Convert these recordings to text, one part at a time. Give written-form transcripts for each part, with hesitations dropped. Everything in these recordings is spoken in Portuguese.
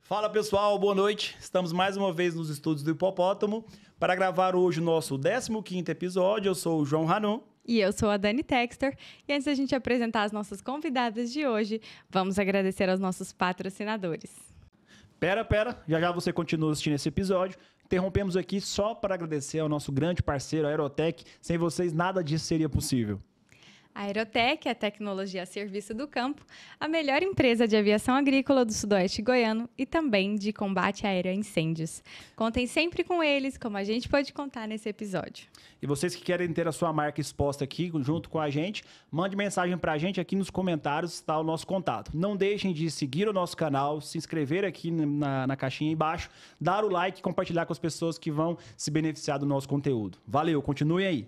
Fala pessoal, boa noite. Estamos mais uma vez nos estúdios do Hipopótamo para gravar hoje o nosso 15º episódio. Eu sou o João Hanon. E eu sou a Dani Textor. E antes da gente apresentar as nossas convidadas de hoje, vamos agradecer aos nossos patrocinadores. Pera, já você continua assistindo esse episódio. Interrompemos aqui só para agradecer ao nosso grande parceiro, a Aerotech. Sem vocês, nada disso seria possível. A Aerotech é a tecnologia a serviço do campo, a melhor empresa de aviação agrícola do sudoeste goiano e também de combate aéreo a incêndios. Contem sempre com eles, como a gente pode contar nesse episódio. E vocês que querem ter a sua marca exposta aqui junto com a gente, mande mensagem para a gente aqui nos comentários, está o nosso contato. Não deixem de seguir o nosso canal, se inscrever aqui na caixinha embaixo, dar o like e compartilhar com as pessoas que vão se beneficiar do nosso conteúdo. Valeu, continuem aí!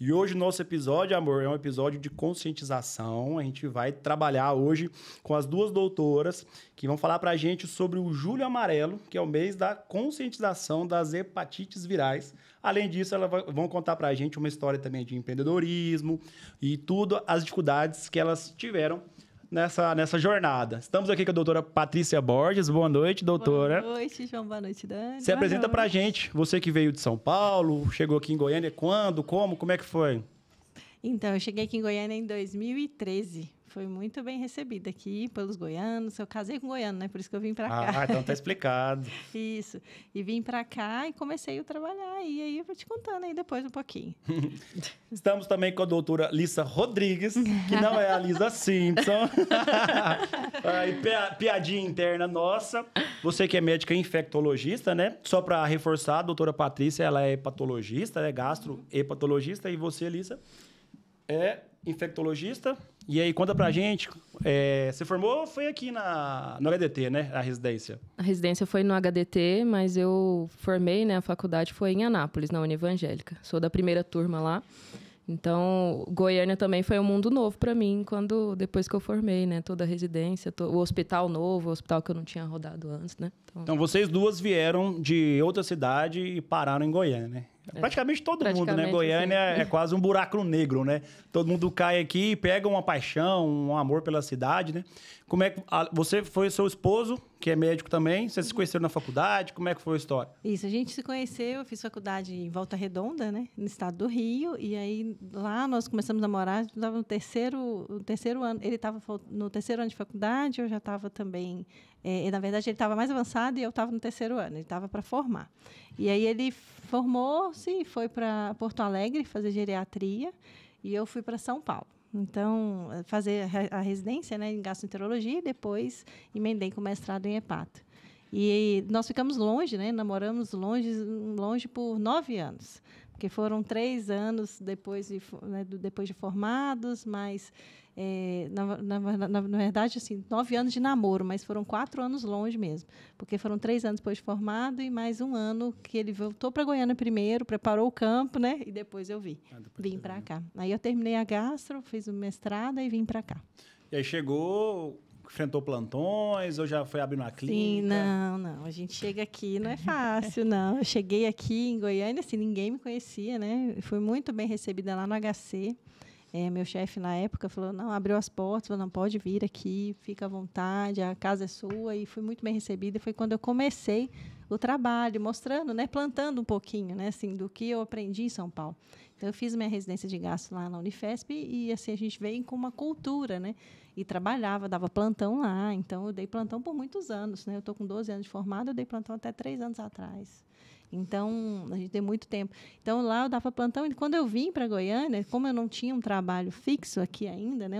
E hoje o nosso episódio, amor, é um episódio de conscientização. A gente vai trabalhar hoje com as duas doutoras que vão falar pra gente sobre o Julho Amarelo, que é o mês da conscientização das hepatites virais. Além disso, elas vão contar pra gente uma história também de empreendedorismo e tudo, as dificuldades que elas tiveram nessa jornada. Estamos aqui com a doutora Patrícia Borges. Boa noite, doutora. Boa noite, João. Boa noite, Dani. Se apresenta pra gente. Você que veio de São Paulo, chegou aqui em Goiânia, quando, como é que foi? Então, eu cheguei aqui em Goiânia em 2013. Foi muito bem recebida aqui pelos goianos. Eu casei com goiano, né? Por isso que eu vim para cá. Ah, então tá explicado. Isso. E vim para cá e comecei a trabalhar. E aí eu vou te contando aí depois um pouquinho. Estamos também com a doutora Lissa Rodrigues, que não é a Lisa Simpson. Aí, piadinha interna nossa. Você que é médica infectologista, né? Só para reforçar, a doutora Patrícia, ela é hepatologista, é gastro-hepatologista. E você, Lissa, é infectologista. E aí, conta pra gente, você formou, foi aqui no HDT, né, a residência? A residência foi no HDT, mas eu formei, né, a faculdade foi em Anápolis, na Univangélica. Sou da primeira turma lá. Então, Goiânia também foi um mundo novo para mim, depois que eu formei, né, toda a residência, o hospital novo, o hospital que eu não tinha rodado antes, né. Então vocês duas vieram de outra cidade e pararam em Goiânia, né? Praticamente todo mundo, né? Goiânia é quase um buraco negro, né? Todo mundo cai aqui, pega uma paixão, um amor pela cidade, né? Como é que você foi seu esposo, que é médico também, vocês se conheceram na faculdade, como é que foi a história? Isso, a gente se conheceu, eu fiz faculdade em Volta Redonda, né? No estado do Rio, e aí lá nós começamos a morar, estava no terceiro ano, ele estava no terceiro ano de faculdade, eu já estava também, na verdade ele estava mais avançado e eu estava no terceiro ano, ele estava para formar. E aí ele formou-se e foi para Porto Alegre fazer geriatria, e eu fui para São Paulo. Então, fazer a residência, né, em gastroenterologia e depois emendei com mestrado em hepato. E nós ficamos longe, né, namoramos longe por 9 anos, porque foram 3 anos depois de formados, mas, na verdade, assim, 9 anos de namoro, mas foram 4 anos longe mesmo, porque foram 3 anos depois de formado e mais 1 ano que ele voltou para Goiânia primeiro, preparou o campo, né, e depois eu vim para cá. Aí eu terminei a gastro, fiz o mestrado e vim para cá. E aí chegou, enfrentou plantões ou já foi abrindo uma clínica? Sim, não. A gente chega aqui, não é fácil, não. Eu cheguei aqui em Goiânia, assim, ninguém me conhecia, né? Fui muito bem recebida lá no HC. Meu chefe, na época, falou, não, abriu as portas, falou, não, pode vir aqui, fica à vontade, a casa é sua. E fui muito bem recebida. E foi quando eu comecei o trabalho, mostrando, né, plantando um pouquinho, né, assim, do que eu aprendi em São Paulo. Então, eu fiz minha residência de gastro lá na Unifesp e, assim, a gente veio com uma cultura, né? E trabalhava, dava plantão lá. Então, eu dei plantão por muitos anos, né? Eu estou com 12 anos de formada, eu dei plantão até 3 anos atrás. Então, a gente tem muito tempo. Então, lá eu dava plantão. E quando eu vim para Goiânia, como eu não tinha um trabalho fixo aqui ainda, né?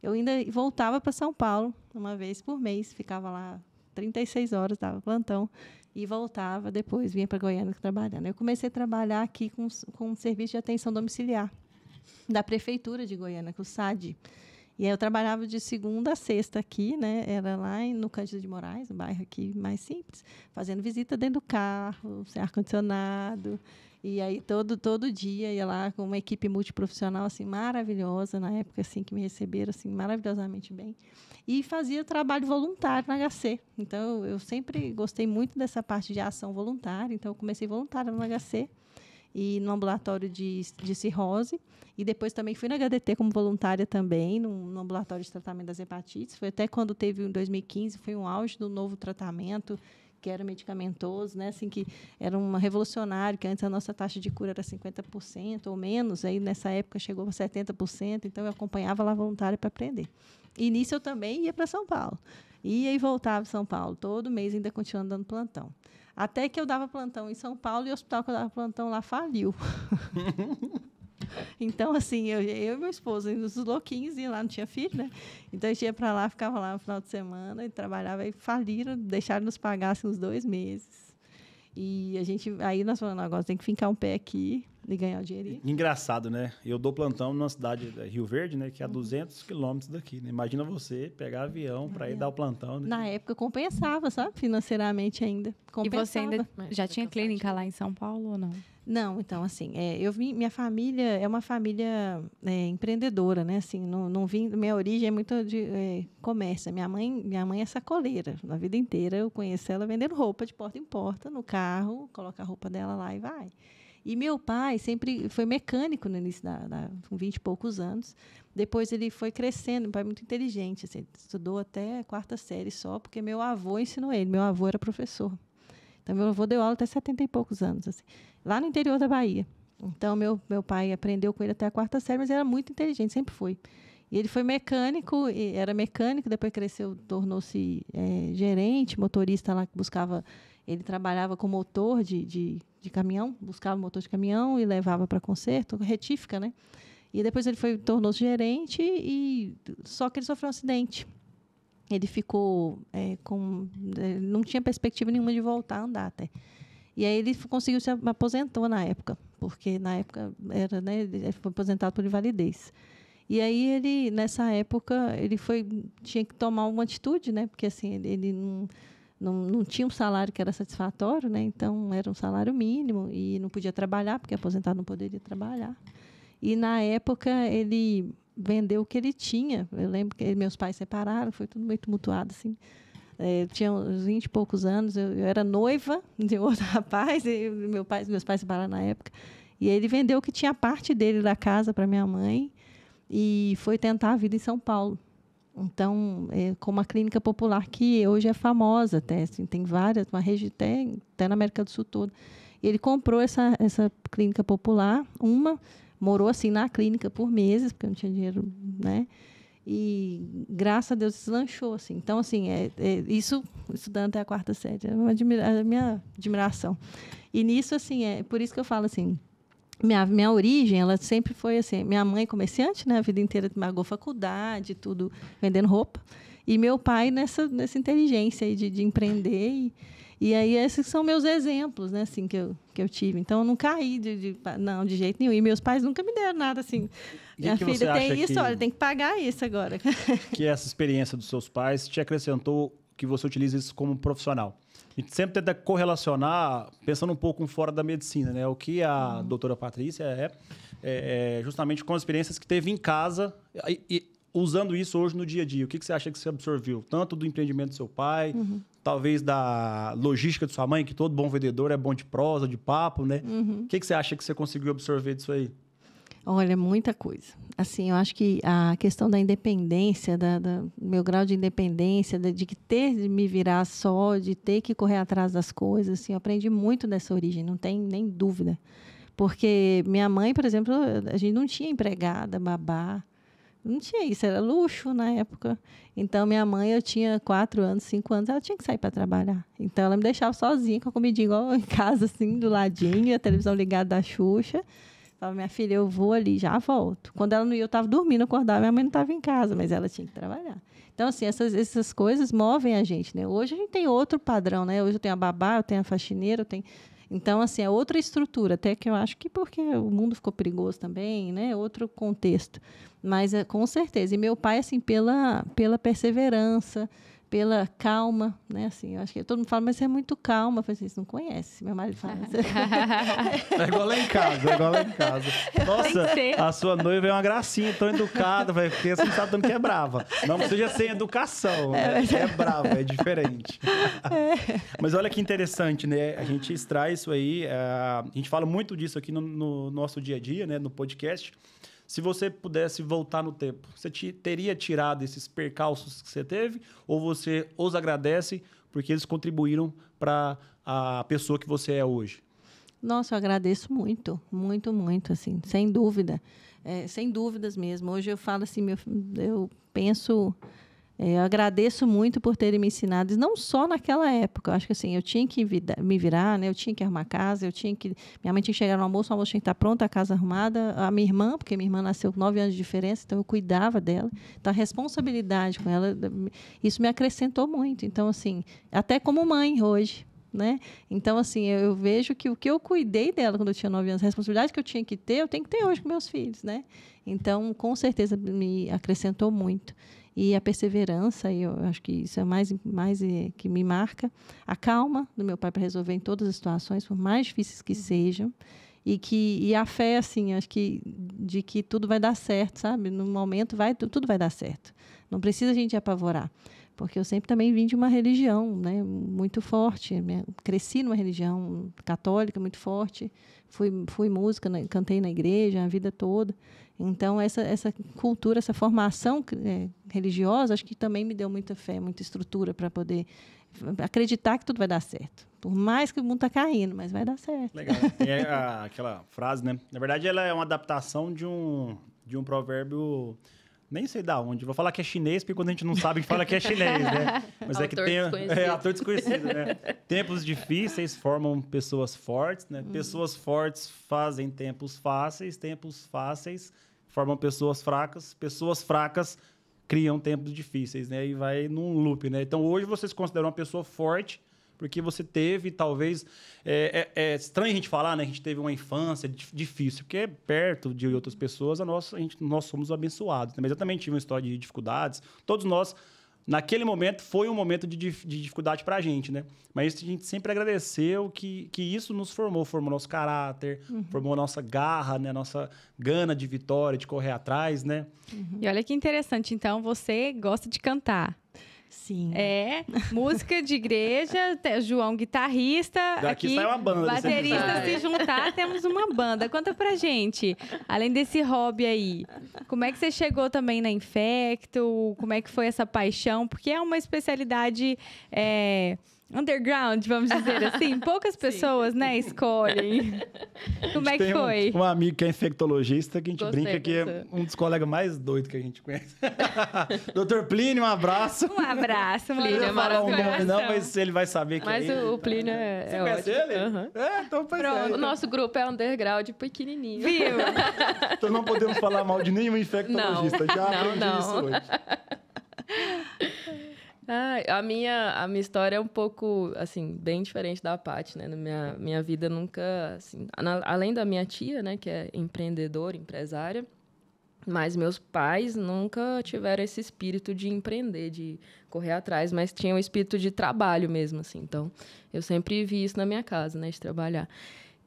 Eu ainda voltava para São Paulo uma vez por mês. Ficava lá 36 horas, dava plantão. E voltava depois, vinha para Goiânia trabalhando. Eu comecei a trabalhar aqui com um serviço de atenção domiciliar da Prefeitura de Goiânia, com o SAD. E aí eu trabalhava de segunda a sexta aqui, né? Era lá no Cândido de Moraes, um bairro aqui mais simples, fazendo visita dentro do carro, sem ar-condicionado. E aí todo dia ia lá com uma equipe multiprofissional assim maravilhosa, na época assim que me receberam assim maravilhosamente bem. E fazia trabalho voluntário na HC. Então eu sempre gostei muito dessa parte de ação voluntária, então eu comecei voluntária no HC. e no ambulatório de cirrose. E depois também fui na HDT como voluntária também, no ambulatório de tratamento das hepatites. Foi até quando teve, em 2015, foi um auge do novo tratamento, que era medicamentoso, né? Assim, que era uma revolucionário, que antes a nossa taxa de cura era 50% ou menos, aí nessa época chegou a 70%, então eu acompanhava lá voluntária para aprender. E nisso eu também ia para São Paulo. Ia e voltava para São Paulo, todo mês ainda continuando dando plantão. Até que eu dava plantão em São Paulo e o hospital que eu dava plantão lá faliu. Então, assim, eu e meu esposo, os louquinhos, ia lá, não tinha filho, né? Então, a gente ia para lá, ficava lá no final de semana e trabalhava. E faliram, deixaram nos pagar assim, uns 2 meses. E aí nós falamos, agora tem que fincar um pé aqui e ganhar o dinheirinho. Engraçado, né? Eu dou plantão numa cidade, Rio Verde, né? Que é a 200 quilômetros daqui. Né? Imagina você pegar avião para ir dar o plantão. Né? Na época, compensava, sabe? Financeiramente ainda. Compensava. E você ainda já tinha clínica lá em São Paulo ou não? Não, então, assim, minha família é uma família empreendedora, né? Assim, não vim, minha origem é muito de comércio. Minha mãe é sacoleira. Na vida inteira eu conheci ela vendendo roupa de porta em porta, no carro, coloca a roupa dela lá e vai. E meu pai sempre foi mecânico no início, com 20 e poucos anos. Depois ele foi crescendo, meu pai é muito inteligente, assim, estudou até a 4ª série só, porque meu avô ensinou ele. Meu avô era professor. Então, meu avô deu aula até 70 e poucos anos, assim, lá no interior da Bahia. Então, meu pai aprendeu com ele até a 4ª série, mas ele era muito inteligente, sempre foi. E ele foi mecânico, era mecânico, depois cresceu, tornou-se gerente, motorista lá que buscava. Ele trabalhava com motor de caminhão, buscava motor de caminhão e levava para conserto, retífica, né? E depois ele tornou-se gerente, só que ele sofreu um acidente. Ele ficou não tinha perspectiva nenhuma de voltar a andar até. E aí ele conseguiu se aposentou na época, porque na época ele foi aposentado por invalidez. E aí ele, nessa época, tinha que tomar uma atitude, né? Porque assim, ele não tinha um salário que era satisfatório, né? Então era um salário mínimo e não podia trabalhar, porque aposentado não poderia trabalhar. E na época ele vendeu o que ele tinha. Eu lembro que meus pais separaram, foi tudo muito tumultuado, assim. Eu tinha uns 20 e poucos anos, eu era noiva de outro rapaz, e meus pais separaram na época. E ele vendeu o que tinha parte dele da casa para minha mãe e foi tentar a vida em São Paulo. Então, com uma clínica popular que hoje é famosa, até, assim, tem várias, uma região até na América do Sul toda. E ele comprou essa clínica popular, morou assim na clínica por meses, porque não tinha dinheiro, né? E graças a Deus deslanchou, assim. Então, assim, isso estudando até a 4ª série, é a minha admiração. E nisso, assim, por isso que eu falo assim, minha origem, ela sempre foi assim, minha mãe comerciante, né, a vida inteira pagou faculdade, tudo vendendo roupa, e meu pai nessa inteligência aí de empreender e aí esses são meus exemplos, né, assim, que eu tive. Então eu não caí não, de jeito nenhum. E meus pais nunca me deram nada assim. Minha filha tem isso, olha, tem que pagar isso agora. Que essa experiência dos seus pais te acrescentou que você utiliza isso como profissional. A gente sempre tenta correlacionar, pensando um pouco fora da medicina, né? O que a doutora Patrícia é justamente com as experiências que teve em casa e usando isso hoje no dia a dia. O que você acha que você absorveu? Tanto do empreendimento do seu pai, talvez da logística de sua mãe, que todo bom vendedor é bom de prosa, de papo, né? O que você acha que você conseguiu absorver disso aí? Olha, muita coisa. Assim, eu acho que a questão da independência, do meu grau de independência, de ter de me virar só, de ter que correr atrás das coisas, assim, eu aprendi muito dessa origem, não tem nem dúvida. Porque minha mãe, por exemplo, a gente não tinha empregada, babá, não tinha isso, era luxo na época. Então, minha mãe, eu tinha 4 anos, 5 anos, ela tinha que sair para trabalhar. Então, ela me deixava sozinha com a comidinha igual em casa, assim, do ladinho, e a televisão ligada da Xuxa. Falava, minha filha, eu vou ali, já volto. Quando ela não ia, eu estava dormindo, acordava, minha mãe não estava em casa, mas ela tinha que trabalhar. Então, assim, essas coisas movem a gente, né? Hoje a gente tem outro padrão, né? Hoje eu tenho a babá, eu tenho a faxineira, eu tenho... Então, assim, é outra estrutura, até que eu acho que porque o mundo ficou perigoso também, né? Outro contexto. Mas, com certeza. E meu pai, assim, pela perseverança, pela calma, né? Assim, eu acho que todo mundo fala, mas você é muito calma. Eu falei assim, você não conhece. Meu marido fala. É igual lá em casa, é igual lá em casa. Nossa, a sua noiva é uma gracinha, tão educada, porque você não sabe tanto que é brava. Não seja sem educação, né? É brava, é diferente. Mas olha que interessante, né? A gente extrai isso aí, a gente fala muito disso aqui no nosso dia a dia, né? No podcast. Se você pudesse voltar no tempo, você teria tirado esses percalços que você teve? Ou você os agradece porque eles contribuíram para a pessoa que você é hoje? Nossa, eu agradeço muito, muito, muito, assim, sem dúvida. Sem dúvidas mesmo. Hoje eu falo assim, eu penso... eu agradeço muito por terem me ensinado, não só naquela época. Eu acho que assim, eu tinha que me virar, né? Eu tinha que arrumar casa, minha mãe tinha que chegar no almoço, o almoço tinha que estar pronto, a casa arrumada. A minha irmã, porque minha irmã nasceu com 9 anos de diferença, então eu cuidava dela. Então, a responsabilidade com ela, isso me acrescentou muito. Então, assim, até como mãe hoje, né? Então, assim, eu vejo que o que eu cuidei dela quando eu tinha 9 anos, a responsabilidade que eu tinha que ter, eu tenho que ter hoje com meus filhos, né? Então, com certeza, me acrescentou muito. E a perseverança, eu acho que isso é mais que me marca. A calma do meu pai para resolver em todas as situações, por mais difíceis que sejam. E a fé, assim, acho que de que tudo vai dar certo, sabe? No momento, tudo vai dar certo. Não precisa a gente apavorar. Porque eu sempre também vim de uma religião, né, muito forte. Cresci numa religião católica muito forte. Fui música, cantei na igreja a vida toda. Então, essa cultura, essa formação religiosa, acho que também me deu muita fé, muita estrutura para poder acreditar que tudo vai dar certo. Por mais que o mundo está caindo, mas vai dar certo. Legal. É aquela frase, né? Na verdade, ela é uma adaptação de um provérbio... Nem sei da onde. Vou falar que é chinês, porque quando a gente não sabe, a gente fala que é chinês, né? Mas é que tem... Autor desconhecido, né? Tempos difíceis formam pessoas fortes, né? Pessoas fortes fazem tempos fáceis formam pessoas fracas criam tempos difíceis, né? E vai num loop, né? Então, hoje você se considera uma pessoa forte porque você teve, talvez... É estranho a gente falar, né? Que a gente teve uma infância difícil, porque perto de outras pessoas, nós somos abençoados. Né? Mas eu também tive uma história de dificuldades. Todos nós, naquele momento, foi um momento de dificuldade para a gente, né? Mas a gente sempre agradeceu que isso nos formou nosso caráter, formou nossa garra, né? Nossa gana de vitória, de correr atrás, né? E olha que interessante, então, você gosta de cantar. Sim. Música de igreja, João guitarrista, Daqui aqui sai uma banda. baterista, se juntar, temos uma banda. Conta pra gente, além desse hobby aí, como é que você chegou também na Infecto? Como é que foi essa paixão? Porque é uma especialidade underground, vamos dizer assim. Poucas pessoas, né, escolhem. Como é que foi? Um amigo que é infectologista, que a gente brinca que é um dos colegas mais doidos que a gente conhece. Dr. Plínio, um abraço. Um abraço, Plínio. Não vou falar o nome não, mas ele vai saber que mas é ele. Mas o Plínio Você conhece ele? Então faz Pronto, o nosso grupo é underground pequenininho. Viu? Então não podemos falar mal de nenhum infectologista. Já aprendi isso hoje. A minha história é um pouco, assim, bem diferente da Paty, né? Na minha vida nunca, assim... Além da minha tia, né? Que é empreendedora, empresária, mas meus pais nunca tiveram esse espírito de empreender, de correr atrás, mas tinham o espírito de trabalho mesmo, assim. Então, eu sempre vi isso na minha casa, né? De trabalhar.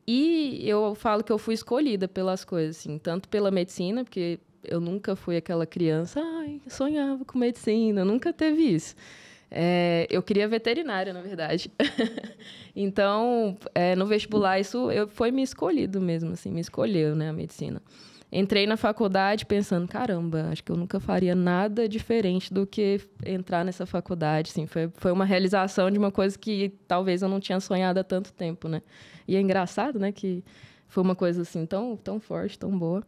E eu falo que eu fui escolhida pelas coisas, assim, tanto pela medicina, porque... Eu nunca fui aquela criança, sonhava com medicina, nunca teve isso. Eu queria veterinária, na verdade. Então, no vestibular, isso foi me escolhido mesmo, assim, me escolheu, né, a medicina. Entrei na faculdade pensando, caramba, acho que eu nunca faria nada diferente do que entrar nessa faculdade. Assim, foi uma realização de uma coisa que talvez eu não tinha sonhado há tanto tempo, né? E é engraçado, né, que foi uma coisa assim tão, tão forte, tão boa.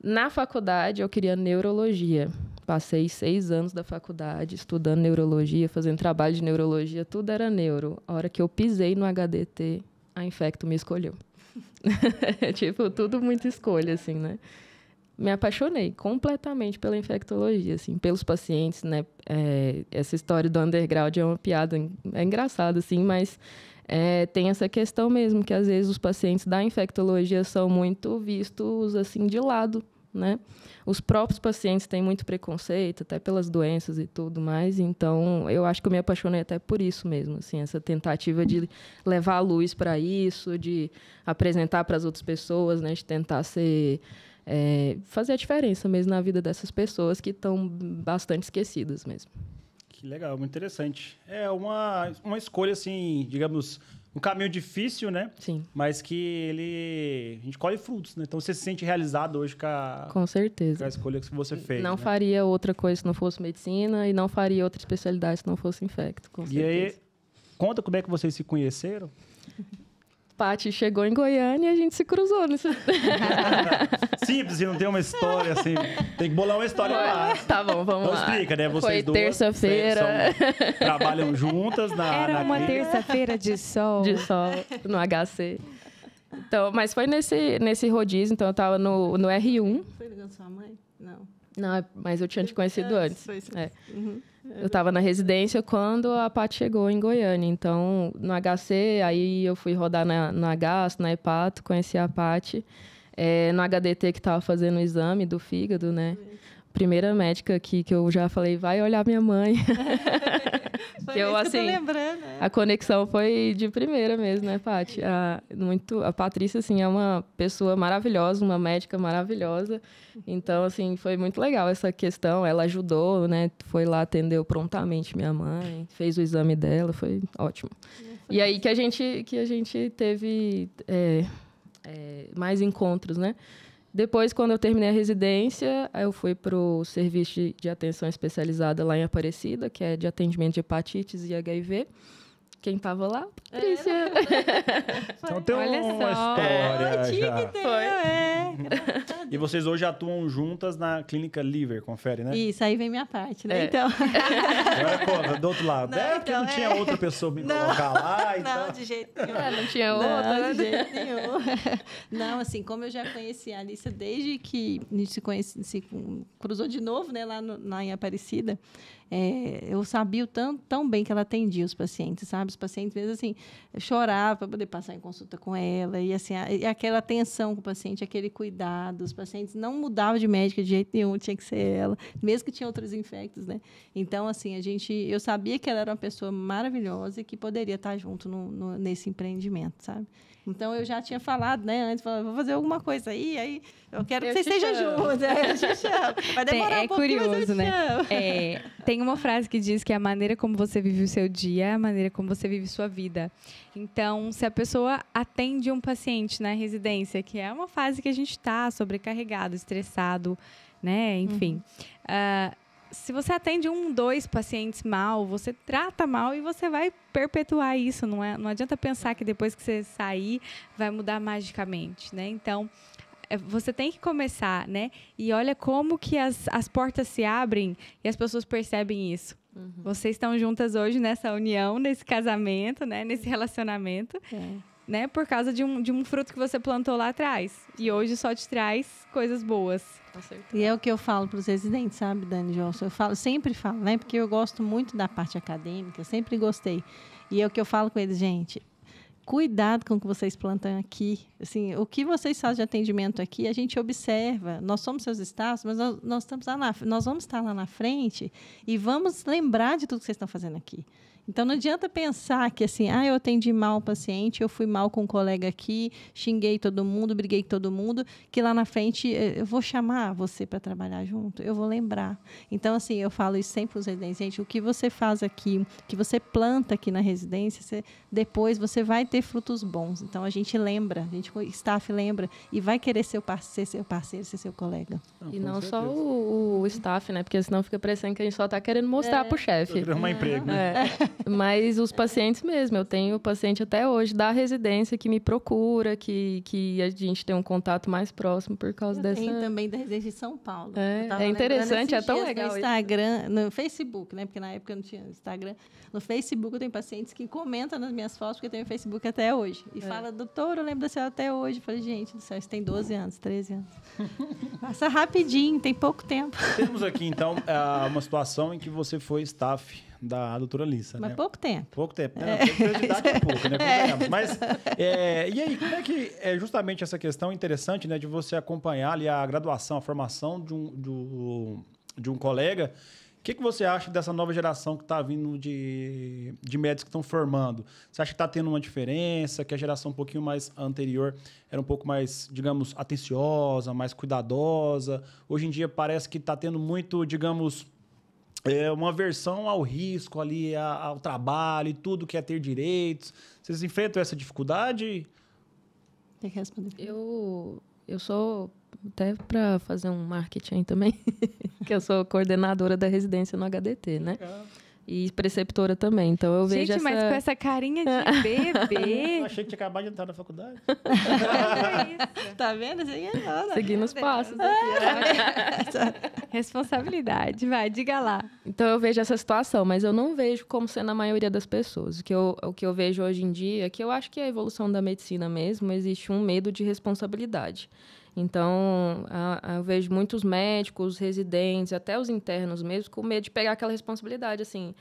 Na faculdade, eu queria neurologia. Passei 6 anos da faculdade estudando neurologia, fazendo trabalho de neurologia, tudo era neuro. A hora que eu pisei no HDT, a Infecto me escolheu. Tipo, tudo muita escolha, assim, né? Me apaixonei completamente pela infectologia, assim, pelos pacientes, né? Essa história do underground é uma piada, é engraçado, assim, mas... tem essa questão mesmo, que às vezes os pacientes da infectologia são muito vistos assim de lado, né? Os próprios pacientes têm muito preconceito, até pelas doenças e tudo mais. Então, eu acho que eu me apaixonei até por isso mesmo, assim, essa tentativa de levar a luz para isso, de apresentar para as outras pessoas, né? De tentar fazer a diferença mesmo na vida dessas pessoas que estão bastante esquecidas mesmo. Que legal, muito interessante. É uma escolha, assim, digamos, um caminho difícil, né? Sim. Mas que a gente colhe frutos, né? Então você se sente realizado hoje com certeza. Com a escolha que você fez. Não né? faria outra coisa se não fosse medicina e não faria outra especialidade se não fosse infecto, com certeza. E aí, conta como é que vocês se conheceram? Paty chegou em Goiânia e a gente se cruzou nisso. Simples, não tem uma história assim. Tem que bolar uma história lá. Tá bom, vamos lá. Então explica, né? Vocês Foi duas terça-feira. trabalham juntas Era uma clínica. terça-feira de sol. De sol, no HC. Então, mas foi nesse rodízio, então eu tava no R1. Foi ligando sua mãe? Não. Não, mas eu tinha te conhecido antes. Foi isso. É. Uhum. Eu estava na residência quando a Paty chegou em Goiânia. Então, no HC, aí eu fui rodar na Gastro, na Hepato, conheci a Paty. No HDT, que estava fazendo o exame do fígado, né? Primeira médica aqui que eu já falei, vai olhar minha mãe. Foi isso que eu tô lembrando. A conexão foi de primeira mesmo, né, Paty? A Patrícia, assim, é uma pessoa maravilhosa, uma médica maravilhosa. Então, assim, foi muito legal essa questão. Ela ajudou, né? Foi lá, atendeu prontamente minha mãe, fez o exame dela, foi ótimo. E aí que a gente teve mais encontros, né? Depois, quando eu terminei a residência, eu fui para o serviço de atenção especializada lá em Aparecida, que é de atendimento de hepatites e HIV. Quem estava lá? Patrícia. Então tem Olha uma só. história já. Foi. E vocês hoje atuam juntas na clínica Liver, confere, né? Isso, aí vem minha parte, né? Então... Agora conta, do outro lado. Não, Porque não tinha outra pessoa me colocar lá e tal. Não, de jeito nenhum. Não tinha outra. Não, de jeito nenhum. Não, assim, como eu já conheci a Alícia desde que a gente se cruzou de novo, né, lá em Aparecida, eu sabia tão bem que ela atendia os pacientes, sabe? Os pacientes, às vezes, assim, eu chorava para poder passar em consulta com ela. E, assim, aquela atenção com o paciente, aquele cuidado. Os pacientes não mudavam de médica de jeito nenhum, tinha que ser ela, mesmo que tinha outros infectos, né? Então, assim, eu sabia que ela era uma pessoa maravilhosa e que poderia estar junto nesse empreendimento, sabe? Então, eu já tinha falado, né, antes, vou fazer alguma coisa aí eu quero que você esteja junto. Eu te chamo. Vai demorar um pouquinho, curioso, mas eu te né? chamo. Tem uma frase que diz que a maneira como você vive o seu dia é a maneira como você vive sua vida. Então, se a pessoa atende um paciente na residência, que é uma fase que a gente está sobrecarregado, estressado, né? Enfim. Se você atende 2 pacientes mal, você trata mal e você vai perpetuar isso. Não adianta pensar que depois que você sair, vai mudar magicamente, né? Então, você tem que começar, né? E olha como que as portas se abrem e as pessoas percebem isso. Uhum. Vocês estão juntas hoje nessa união, nesse casamento, né? Nesse relacionamento. Né? Por causa de um fruto que você plantou lá atrás. E hoje só te traz coisas boas. E é o que eu falo para os residentes, sabe, Dani Johnson? Sempre falo, né? Porque eu gosto muito da parte acadêmica, sempre gostei. E é o que eu falo com eles, gente. Cuidado com o que vocês plantam aqui. Assim, o que vocês fazem de atendimento aqui, a gente observa. Nós somos seus staffs, mas nós vamos estar lá na frente e vamos lembrar de tudo que vocês estão fazendo aqui. Então, não adianta pensar que, assim, eu atendi mal o paciente, eu fui mal com um colega aqui, xinguei todo mundo, briguei com todo mundo, que lá na frente eu vou chamar você para trabalhar junto, eu vou lembrar. Então, assim, eu falo isso sempre para os residentes, gente, o que você faz aqui, o que você planta aqui na residência, depois você vai ter frutos bons. Então, a gente lembra, o staff lembra e vai querer ser seu parceiro, ser seu colega. E não só o staff, né? Porque senão fica parecendo que a gente só está querendo mostrar para o chefe. Arrumar emprego, né? Mas os pacientes mesmo, eu tenho paciente até hoje da residência que me procura, que a gente tem um contato mais próximo por causa dessa... Tem também da residência de São Paulo. É interessante, é tão legal no Instagram, no Facebook, né? Porque na época eu não tinha Instagram. No Facebook eu tenho pacientes que comentam nas minhas fotos, porque eu tenho Facebook até hoje. E fala, doutor, eu lembro da senhora até hoje. Eu falei, gente do céu, isso tem 12 anos, 13 anos. Passa rapidinho, tem pouco tempo. Temos aqui, então, uma situação em que você foi staff da doutora Lissa, Mas né? pouco tempo. Pouco tempo, né? Idade é pouco, né? Convenhamos. Mas, e aí, como é que é justamente essa questão interessante, né? De você acompanhar ali a graduação, a formação de um colega. O que você acha dessa nova geração que está vindo de médicos que estão formando? Você acha que está tendo uma diferença, que a geração um pouquinho mais anterior era um pouco mais, digamos, atenciosa, mais cuidadosa? Hoje em dia parece que está tendo muito, digamos, uma aversão ao risco ali, ao trabalho e tudo que é ter direitos. Vocês enfrentam essa dificuldade? Tem que responder. Eu sou, até para fazer um marketing também, que eu sou coordenadora da residência no HDT, né? E preceptora também, então eu vejo Gente, mas com essa carinha de bebê... Eu achei que tinha acabado de entrar na faculdade. Tá vendo? Seguindo os passos. Responsabilidade, vai, diga lá. Então eu vejo essa situação, mas eu não vejo como sendo a maioria das pessoas. O que eu vejo hoje em dia é que eu acho que a evolução da medicina mesmo, existe um medo de responsabilidade. Então, eu vejo muitos médicos, residentes, até os internos mesmo, com medo de pegar aquela responsabilidade, assim.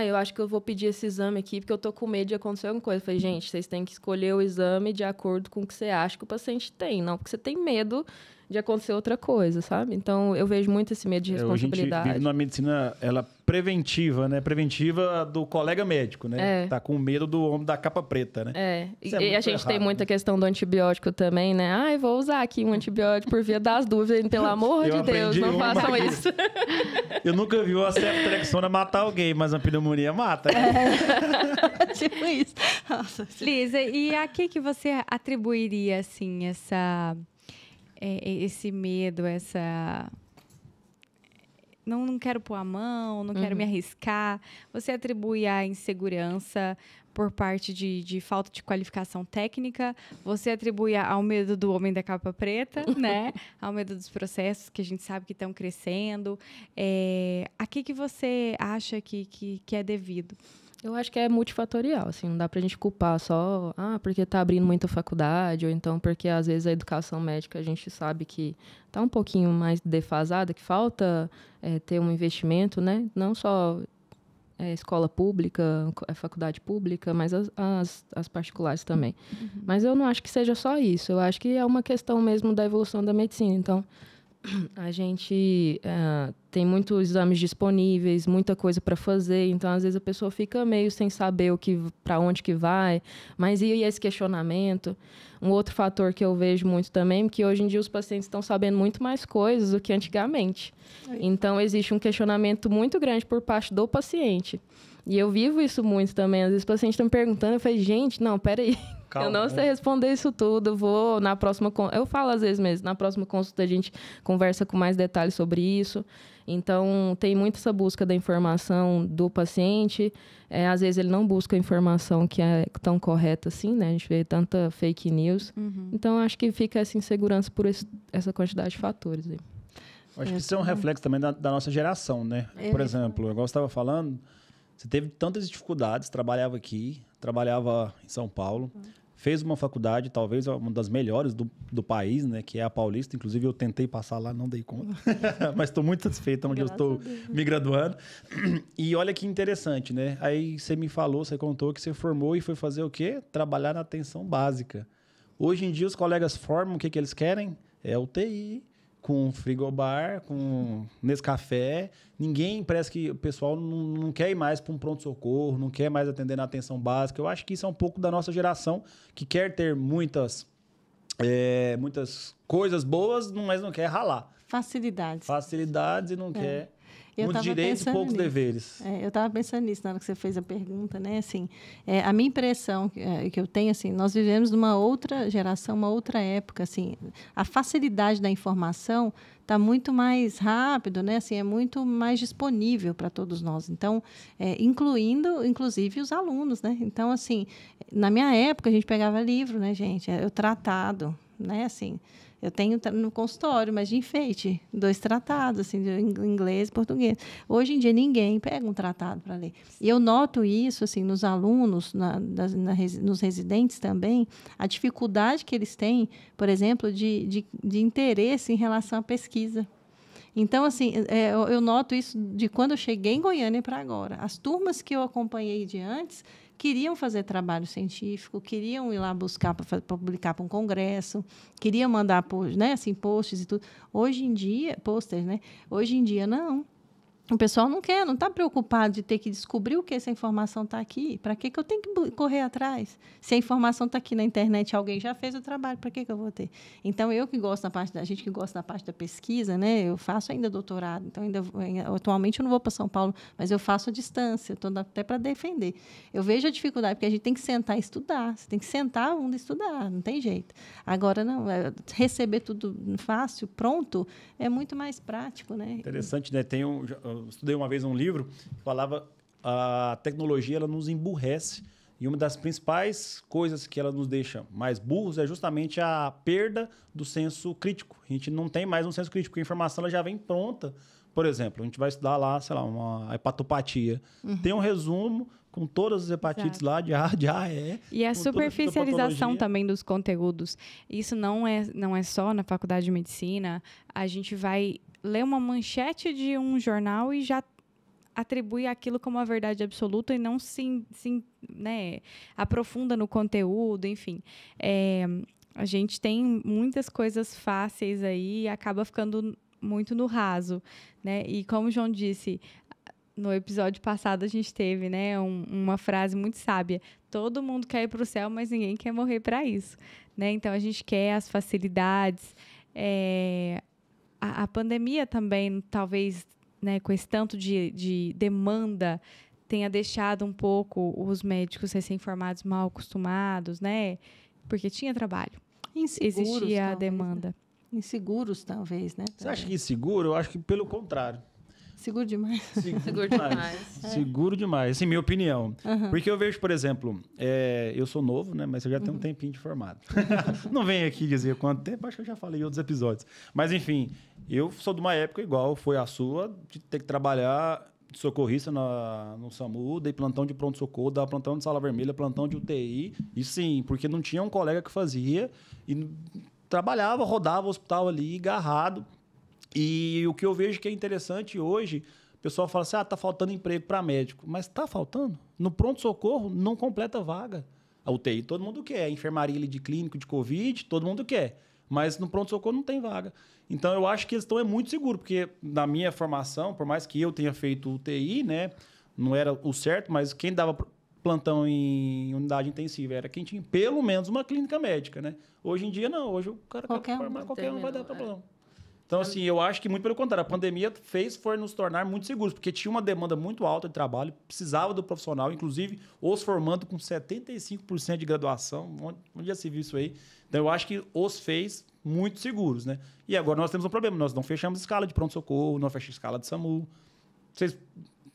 Eu acho que eu vou pedir esse exame aqui porque eu tô com medo de acontecer alguma coisa. Eu falei, gente, vocês têm que escolher o exame de acordo com o que você acha que o paciente tem, não porque você tem medo de acontecer outra coisa, sabe? Então, eu vejo muito esse medo de responsabilidade. A gente vive numa medicina preventiva, né? Preventiva do colega médico, né? Tá com medo do homem da capa preta, né? E a gente tem muita questão do antibiótico também, né? Vou usar aqui um antibiótico por via das dúvidas. Pelo amor de Deus, não façam isso. Eu nunca vi uma ceftriaxona matar alguém, mas a pneumonia mata. Né? Tipo isso. Nossa. Lisa, e a que você atribuiria, assim, esse medo, essa... Não quero pôr a mão, não quero me arriscar. Você atribui a insegurança por parte de falta de qualificação técnica? Você atribui ao medo do homem da capa preta, né? Ao medo dos processos que a gente sabe que estão crescendo. A que você acha que é devido? Eu acho que é multifatorial, assim, não dá pra gente culpar só, porque tá abrindo muita faculdade, ou então porque, às vezes, a educação médica a gente sabe que tá um pouquinho mais defasada, que falta ter um investimento, né? Não só escola pública, faculdade pública, mas as particulares também. Mas eu não acho que seja só isso, eu acho que é uma questão mesmo da evolução da medicina, então... A gente tem muitos exames disponíveis, muita coisa para fazer, então às vezes a pessoa fica meio sem saber para onde que vai, mas e esse questionamento? Um outro fator que eu vejo muito também é que hoje em dia os pacientes estão sabendo muito mais coisas do que antigamente. Então existe um questionamento muito grande por parte do paciente. E eu vivo isso muito também. Às vezes os pacientes estão me perguntando, eu falei, gente, não, peraí. Calma, eu não sei responder isso tudo, vou na próxima... Eu falo às vezes mesmo, na próxima consulta a gente conversa com mais detalhes sobre isso. Então, tem muito essa busca da informação do paciente. Às vezes ele não busca a informação que é tão correta assim, né? A gente vê tanta fake news. Então, acho que fica essa insegurança por essa quantidade de fatores aí. Acho que isso é um reflexo também da nossa geração, né? Por exemplo, igual você estava falando, você teve tantas dificuldades, trabalhava aqui, trabalhava em São Paulo, fez uma faculdade, talvez uma das melhores do país, né? Que é a Paulista. Inclusive, eu tentei passar lá, não dei conta. Mas estou muito satisfeito onde eu estou me graduando. E olha que interessante, né? Aí você me falou, você contou que você formou e foi fazer o quê? Trabalhar na atenção básica. Hoje em dia, os colegas formam, o que eles querem? É UTI, com frigobar, com Nescafé. Ninguém, parece que o pessoal não quer ir mais para um pronto-socorro, não quer mais atender na atenção básica. Eu acho que isso é um pouco da nossa geração, que quer ter muitas coisas boas, mas não quer ralar. Facilidades e não quer... Muitos direitos e poucos deveres. Eu estava pensando nisso na hora que você fez a pergunta, né? Assim, a minha impressão que eu tenho, assim, nós vivemos numa outra geração, uma outra época, assim, a facilidade da informação está muito mais rápido, né? Assim, é muito mais disponível para todos nós. Então, incluindo, inclusive, os alunos, né? Então, assim, na minha época a gente pegava livro, né, gente? O tratado, né? Assim, eu tenho no consultório, mas de enfeite, 2 tratados, assim, de inglês e português. Hoje em dia, ninguém pega um tratado para ler. E eu noto isso, assim, nos alunos, nos residentes também, a dificuldade que eles têm, por exemplo, de interesse em relação à pesquisa. Então, assim, eu noto isso de quando eu cheguei em Goiânia para agora. As turmas que eu acompanhei de antes queriam fazer trabalho científico, queriam ir lá buscar para publicar para um congresso, queriam mandar, né, assim, posts e tudo. Hoje em dia, posters, né? Hoje em dia, não. O pessoal não quer, não está preocupado de ter que descobrir o que essa informação está aqui. Para que eu tenho que correr atrás? Se a informação está aqui na internet, alguém já fez o trabalho, para que eu vou ter? Então, eu que gosto da parte da gente que gosta da parte da pesquisa, né? Eu faço ainda doutorado, então atualmente eu não vou para São Paulo, mas eu faço à distância, estou até para defender. Eu vejo a dificuldade, porque a gente tem que sentar e estudar. Você tem que sentar e estudar, não tem jeito. Agora, não, receber tudo fácil, pronto, é muito mais prático, né? Interessante, né? Eu estudei uma vez um livro que falava a tecnologia ela nos emburrece e uma das principais coisas que ela nos deixa mais burros é justamente a perda do senso crítico. A gente não tem mais um senso crítico, porque a informação ela já vem pronta. Por exemplo, a gente vai estudar lá, sei lá, uma hepatopatia. Tem um resumo com todas as hepatites lá de A, de A, E. E a superficialização também dos conteúdos. Isso não é só na faculdade de medicina. A gente vai ler uma manchete de um jornal e já atribui aquilo como a verdade absoluta e não né, aprofunda no conteúdo, enfim. A gente tem muitas coisas fáceis aí e acaba ficando muito no raso, né? E como o João disse, no episódio passado a gente teve, né, uma frase muito sábia: todo mundo quer ir para o céu, mas ninguém quer morrer para isso, né? Então a gente quer as facilidades. A pandemia também, talvez, né, com esse tanto de demanda, tenha deixado um pouco os médicos recém-formados mal acostumados, né? Porque tinha trabalho. Existia a demanda. Né? Inseguros, talvez, né? Você acha que inseguro? Eu acho que pelo contrário. Seguro demais. Seguro demais. Seguro demais, assim, minha opinião. Porque eu vejo, por exemplo, eu sou novo, né? Mas eu já tenho um tempinho de formado. Não venho aqui dizer quanto tempo, acho que eu já falei em outros episódios. Mas, enfim, eu sou de uma época igual foi a sua, de ter que trabalhar de socorrista no SAMU, dei plantão de pronto-socorro, dava plantão de sala vermelha, plantão de UTI. E sim, porque não tinha um colega que fazia e trabalhava, rodava o hospital ali, agarrado. E o que eu vejo que é interessante hoje, o pessoal fala assim, tá faltando emprego para médico. Mas tá faltando? No pronto-socorro não completa vaga. A UTI todo mundo quer, a enfermaria ali de clínico, de Covid, todo mundo quer. Mas no pronto-socorro não tem vaga. Então, eu acho que eles estão muito seguros, porque na minha formação, por mais que eu tenha feito UTI, né, não era o certo, mas quem dava plantão em unidade intensiva era quem tinha pelo menos uma clínica médica, né? Hoje em dia, não. Hoje o cara quer formar, qualquer um vai dar problema. Então, assim, eu acho que muito pelo contrário, a pandemia foi nos tornar muito seguros, porque tinha uma demanda muito alta de trabalho, precisava do profissional, inclusive os formando com 75% de graduação, onde já se viu isso aí? Então, eu acho que os fez muito seguros, né? E agora nós temos um problema, nós não fechamos escala de pronto-socorro, não fechamos escala de SAMU. Vocês...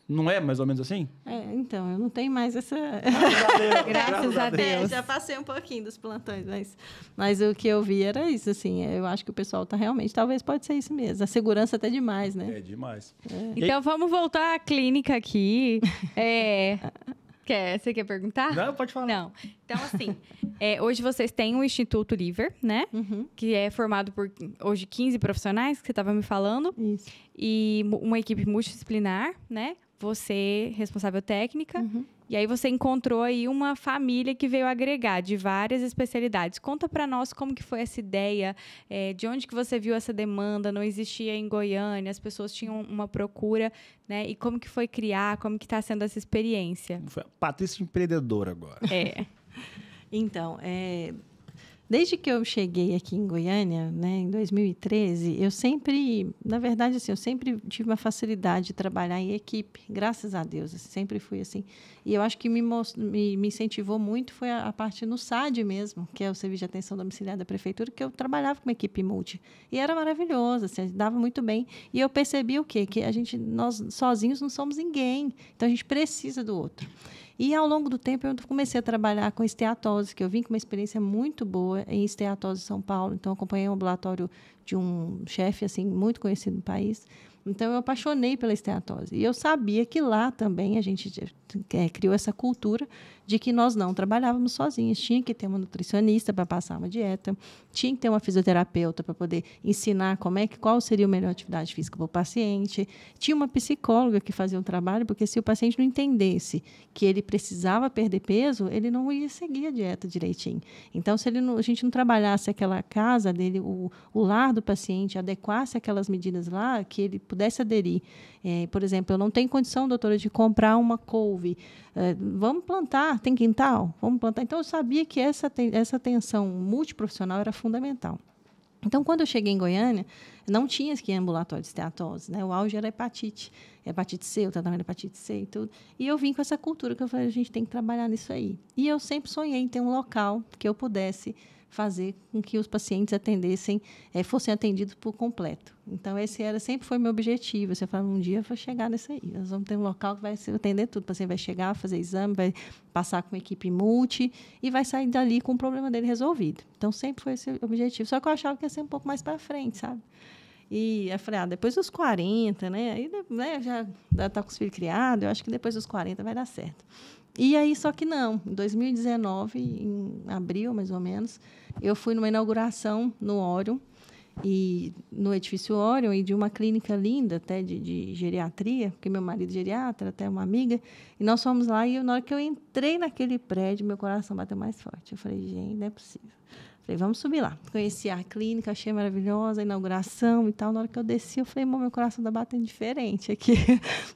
Não é mais ou menos assim? Então, eu não tenho mais essa... Graças a Deus. Já passei um pouquinho dos plantões, mas o que eu vi era isso, assim. Eu acho que o pessoal está realmente... Talvez pode ser isso mesmo. A segurança até demais, né? É demais. Então, vamos voltar à clínica aqui. Você quer perguntar? Não, pode falar. Não. Então, assim, hoje vocês têm o Instituto Liver, né? Que é formado por, hoje, 15 profissionais, que você estava me falando. Isso. E uma equipe multidisciplinar, né? Você, responsável técnica. E aí você encontrou aí uma família que veio agregar de várias especialidades. Conta para nós como que foi essa ideia, de onde que você viu essa demanda, não existia em Goiânia, as pessoas tinham uma procura, né? E como que foi criar, como que está sendo essa experiência? Patrícia empreendedora agora. Então, desde que eu cheguei aqui em Goiânia, né, em 2013, eu sempre, na verdade, assim, eu sempre tive uma facilidade de trabalhar em equipe, graças a Deus, sempre fui assim. E eu acho que me incentivou muito foi a parte no SAD mesmo, que é o Serviço de Atenção Domiciliar da Prefeitura, que eu trabalhava com uma equipe multi. E era maravilhoso, assim, dava muito bem. E eu percebi o quê? Que nós sozinhos não somos ninguém, então a gente precisa do outro. E, ao longo do tempo, eu comecei a trabalhar com esteatose, que eu vim com uma experiência muito boa em esteatose em São Paulo. Então, acompanhei um ambulatório de um chefe assim muito conhecido no país. Então, eu apaixonei pela esteatose. E eu sabia que lá também a gente criou essa cultura de que nós não trabalhávamos sozinhos. Tinha que ter uma nutricionista para passar uma dieta, tinha que ter uma fisioterapeuta para poder ensinar qual seria a melhor atividade física para o paciente. Tinha uma psicóloga que fazia um trabalho, porque se o paciente não entendesse que ele precisava perder peso, ele não ia seguir a dieta direitinho. Então, se a gente não trabalhasse aquela casa dele, o lar do paciente, adequasse aquelas medidas lá, que ele pudesse aderir. Por exemplo, eu não tenho condição, doutora, de comprar uma couve. Vamos plantar, tem quintal? Vamos plantar. Então, eu sabia que essa atenção multiprofissional era fundamental. Então, quando eu cheguei em Goiânia, não tinha aqui ambulatório de esteatose, né? O auge era hepatite C, o tratamento de hepatite C e tudo. E eu vim com essa cultura que eu falei, a gente tem que trabalhar nisso aí. E eu sempre sonhei em ter um local que eu pudesse fazer com que os pacientes fossem atendidos por completo. Então, sempre foi meu objetivo. Você fala, um dia eu vou chegar nisso aí. Nós vamos ter um local que vai atender tudo. O paciente vai chegar, fazer exame, vai passar com uma equipe multi e vai sair dali com o problema dele resolvido. Então, sempre foi esse o objetivo. Só que eu achava que ia ser um pouco mais para frente, sabe? E eu falei, depois dos 40, né? Aí, né, já está com os filhos criados, eu acho que depois dos 40 vai dar certo. E aí, só que não. Em 2019, em abril, mais ou menos, eu fui numa inauguração no Orion, no edifício Orion, e de uma clínica linda, até de geriatria, porque meu marido é geriatra, até uma amiga, e nós fomos lá, e na hora que eu entrei naquele prédio, meu coração bateu mais forte. Eu falei, gente, não é possível. Falei, vamos subir lá. Conheci a clínica, achei maravilhosa, a inauguração e tal. Na hora que eu desci, eu falei, meu coração está batendo diferente aqui.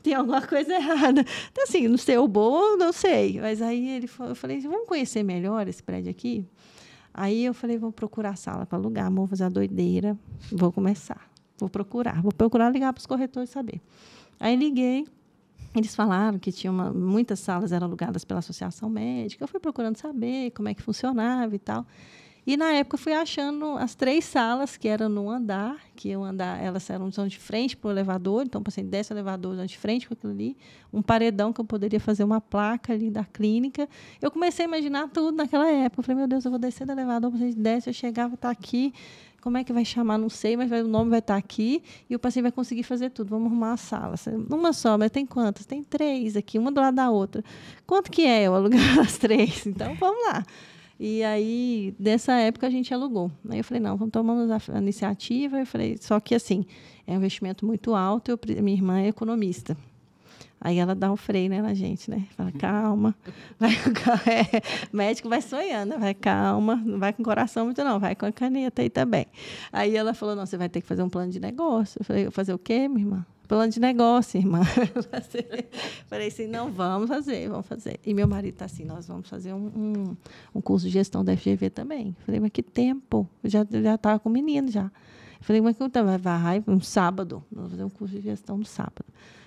Tem alguma coisa errada. Então, assim, não sei o bom, não sei. Mas aí eu falei, vamos conhecer melhor esse prédio aqui? Aí eu falei, vou procurar sala para alugar, vou fazer a doideira, vou começar. Vou procurar ligar para os corretores saber. Aí liguei. Eles falaram que muitas salas eram alugadas pela Associação Médica. Eu fui procurando saber como é que funcionava e tal. E, na época, eu fui achando as 3 salas que eram no andar, elas eram de frente para o elevador, então, o paciente desce o elevador de frente com aquilo ali, um paredão que eu poderia fazer uma placa ali da clínica. Eu comecei a imaginar tudo naquela época. Eu falei, meu Deus, eu vou descer do elevador, o paciente desce, eu chegava, está aqui, como é que vai chamar? Não sei, mas o nome vai estar aqui e o paciente vai conseguir fazer tudo. Vamos arrumar a sala. Uma só, mas tem quantas? Tem 3 aqui, uma do lado da outra. Quanto que é eu alugar as 3? Então, vamos lá. E aí, dessa época, a gente alugou. Aí eu falei, não, vamos tomar a iniciativa. Eu falei, só que, assim, é um investimento muito alto. Minha irmã é economista. Aí ela dá um freio, né, na gente, né? Fala, calma. Médico vai sonhando, vai calma. Não vai com o coração muito, não. Vai com a caneta aí também. Aí ela falou, não, você vai ter que fazer um plano de negócio. Eu falei, fazer o quê, minha irmã? Plano de negócio, irmã. Falei assim, não, vamos fazer. E meu marido está assim, nós vamos fazer um curso de gestão da FGV também. Falei, mas que tempo? Eu já estava com o menino já. Falei, mas que vai um sábado. Vamos fazer um curso de gestão no sábado.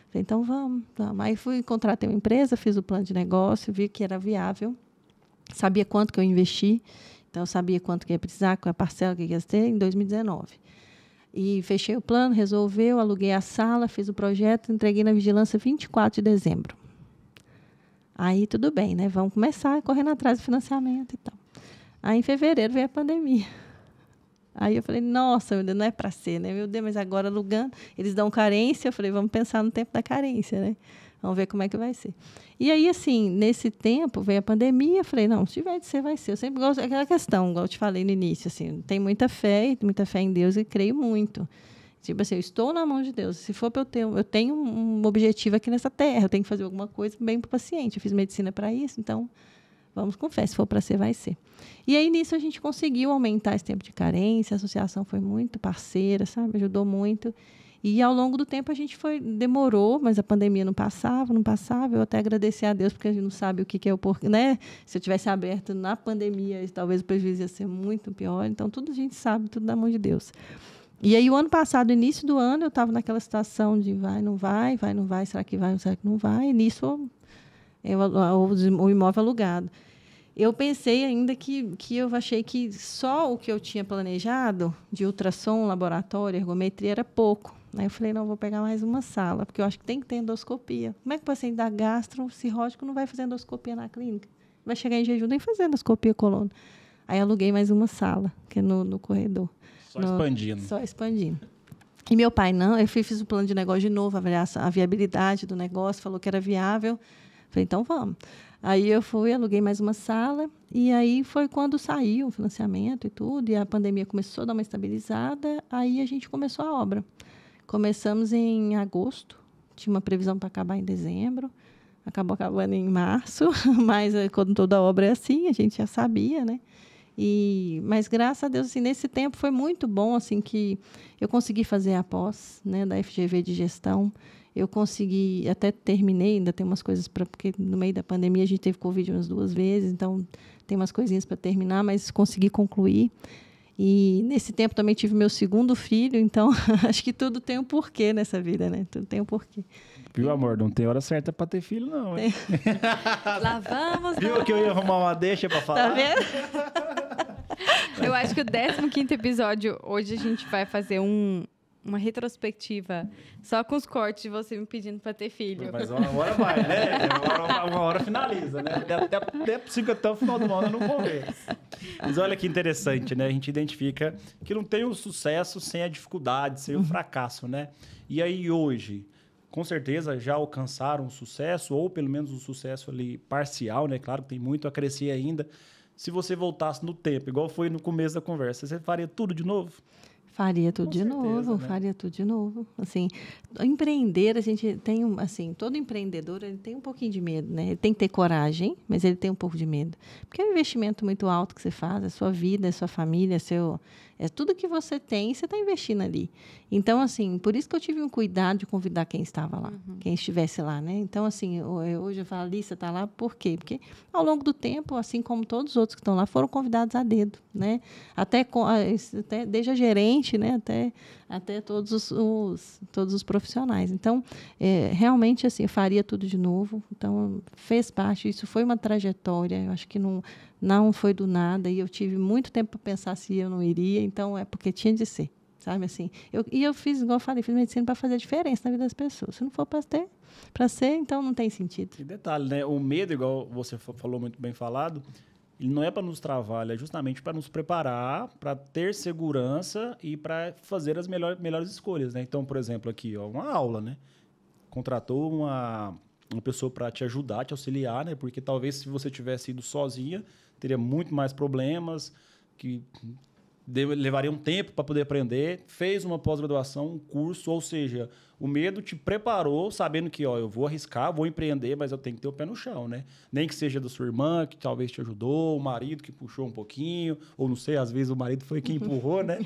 Falei, então vamos. Aí contratei uma empresa, fiz o plano de negócio, vi que era viável, sabia quanto que eu investi, então eu sabia quanto que ia precisar, qual a parcela que ia ter em 2019. E fechei o plano, resolveu, aluguei a sala, fiz o projeto, entreguei na vigilância 24 de dezembro. Aí, tudo bem, né? Vamos começar correndo atrás do financiamento e tal. Aí, em fevereiro, veio a pandemia. Aí, eu falei, nossa, meu Deus, não é para ser, né? Meu Deus, mas agora alugando, eles dão carência. Eu falei, vamos pensar no tempo da carência, né? Vamos ver como é que vai ser. E aí, assim, nesse tempo, veio a pandemia, eu falei, não, se tiver de ser, vai ser. Eu sempre gosto daquela questão, igual eu te falei no início, assim, tenho muita fé em Deus e creio muito. Tipo assim, eu estou na mão de Deus. Se for para eu tenho um objetivo aqui nessa terra, eu tenho que fazer alguma coisa bem para o paciente. Eu fiz medicina para isso, então, vamos com fé. Se for para ser, vai ser. E aí, nisso, a gente conseguiu aumentar esse tempo de carência, a associação foi muito parceira, sabe? Ajudou muito. E, ao longo do tempo, a gente demorou, mas a pandemia não passava. Eu até agradeci a Deus, porque a gente não sabe o que é o porquê, né? Se eu tivesse aberto na pandemia, talvez o prejuízo ia ser muito pior. Então, tudo a gente sabe, tudo da mão de Deus. E aí, o ano passado, início do ano, eu estava naquela situação de vai, não vai, será que vai, será que não vai? E nisso, o imóvel alugado. Eu pensei ainda que eu achei que só o que eu tinha planejado, de ultrassom, laboratório, ergometria, era pouco. Aí eu falei, não, vou pegar mais uma sala, porque eu acho que tem que ter endoscopia. Como é que o paciente da gastro cirrótico não vai fazer endoscopia na clínica? Vai chegar em jejum nem fazer endoscopia colônia. Aí aluguei mais uma sala, que é no corredor. Só expandindo. Só expandindo. E meu pai não, eu fiz o plano de negócio de novo, a viabilidade do negócio, falou que era viável. Falei, então vamos. Aí eu fui, aluguei mais uma sala, e aí foi quando saiu o financiamento e tudo, e a pandemia começou a dar uma estabilizada, aí a gente começou a obra. Começamos em agosto, tinha uma previsão para acabar em dezembro, acabou acabando em março, mas quando toda a obra é assim, a gente já sabia, né? Mas, graças a Deus, assim, nesse tempo foi muito bom, assim, que eu consegui fazer a pós, né, da FGV de gestão. Eu consegui, até terminei, ainda tem umas coisas, porque no meio da pandemia a gente teve Covid umas 2 vezes, então tem umas coisinhas para terminar, mas consegui concluir. E, nesse tempo, também tive meu segundo filho, então acho que tudo tem um porquê nessa vida, né? Tudo tem um porquê. Viu, amor? Não tem hora certa para ter filho, não, hein? Lá vamos. Viu que eu ia arrumar uma deixa para falar? Tá vendo? Eu acho que o 15º episódio, hoje a gente vai fazer uma retrospectiva só com os cortes de você me pedindo para ter filho. Mas uma hora vai, né? Uma hora finaliza, né? Até possível até o final do ano eu não vou ver. Mas olha que interessante, né? A gente identifica que não tem o sucesso sem a dificuldade, sem o fracasso, né? E aí hoje, com certeza já alcançaram o sucesso, ou pelo menos um sucesso ali parcial, né? Claro que tem muito a crescer ainda. Se você voltasse no tempo, igual foi no começo da conversa, você faria tudo de novo? Faria tudo Com de certeza, novo, né? faria tudo de novo. Assim, empreender, a gente tem, assim, todo empreendedor, ele tem um pouquinho de medo, né? Ele tem que ter coragem, mas ele tem um pouco de medo. Porque é um investimento muito alto que você faz, a sua vida, a sua família, é tudo que você tem, você está investindo ali. Então, assim, por isso que eu tive um cuidado de convidar quem estava lá, quem estivesse lá, né? Então, assim, hoje eu falo, Alice, está lá, por quê? Porque ao longo do tempo, assim como todos os outros que estão lá, foram convidados a dedo, né? Até desde a gerente, né? Até todos os profissionais. Então, realmente, assim, eu faria tudo de novo. Então, fez parte, isso foi uma trajetória, eu acho que não foi do nada, e eu tive muito tempo para pensar se eu não iria, então é porque tinha de ser, sabe, assim. Eu fiz, igual eu falei, fiz medicina para fazer a diferença na vida das pessoas. Se não for para ser, então não tem sentido. E detalhe, né? O medo, igual você falou muito bem falado, ele não é para nos travar, ele é justamente para nos preparar, para ter segurança e para fazer as melhores escolhas, né? Então, por exemplo, aqui, ó, uma aula, né? Contratou uma pessoa para te ajudar, te auxiliar, né? Porque talvez se você tivesse ido sozinha, teria muito mais problemas, que levaria um tempo para poder aprender. Fez uma pós-graduação, um curso, ou seja, o medo te preparou, sabendo que, ó, eu vou arriscar, vou empreender, mas eu tenho que ter o pé no chão, né? Nem que seja da sua irmã, que talvez te ajudou, o marido que puxou um pouquinho, ou não sei, às vezes o marido foi quem empurrou, né?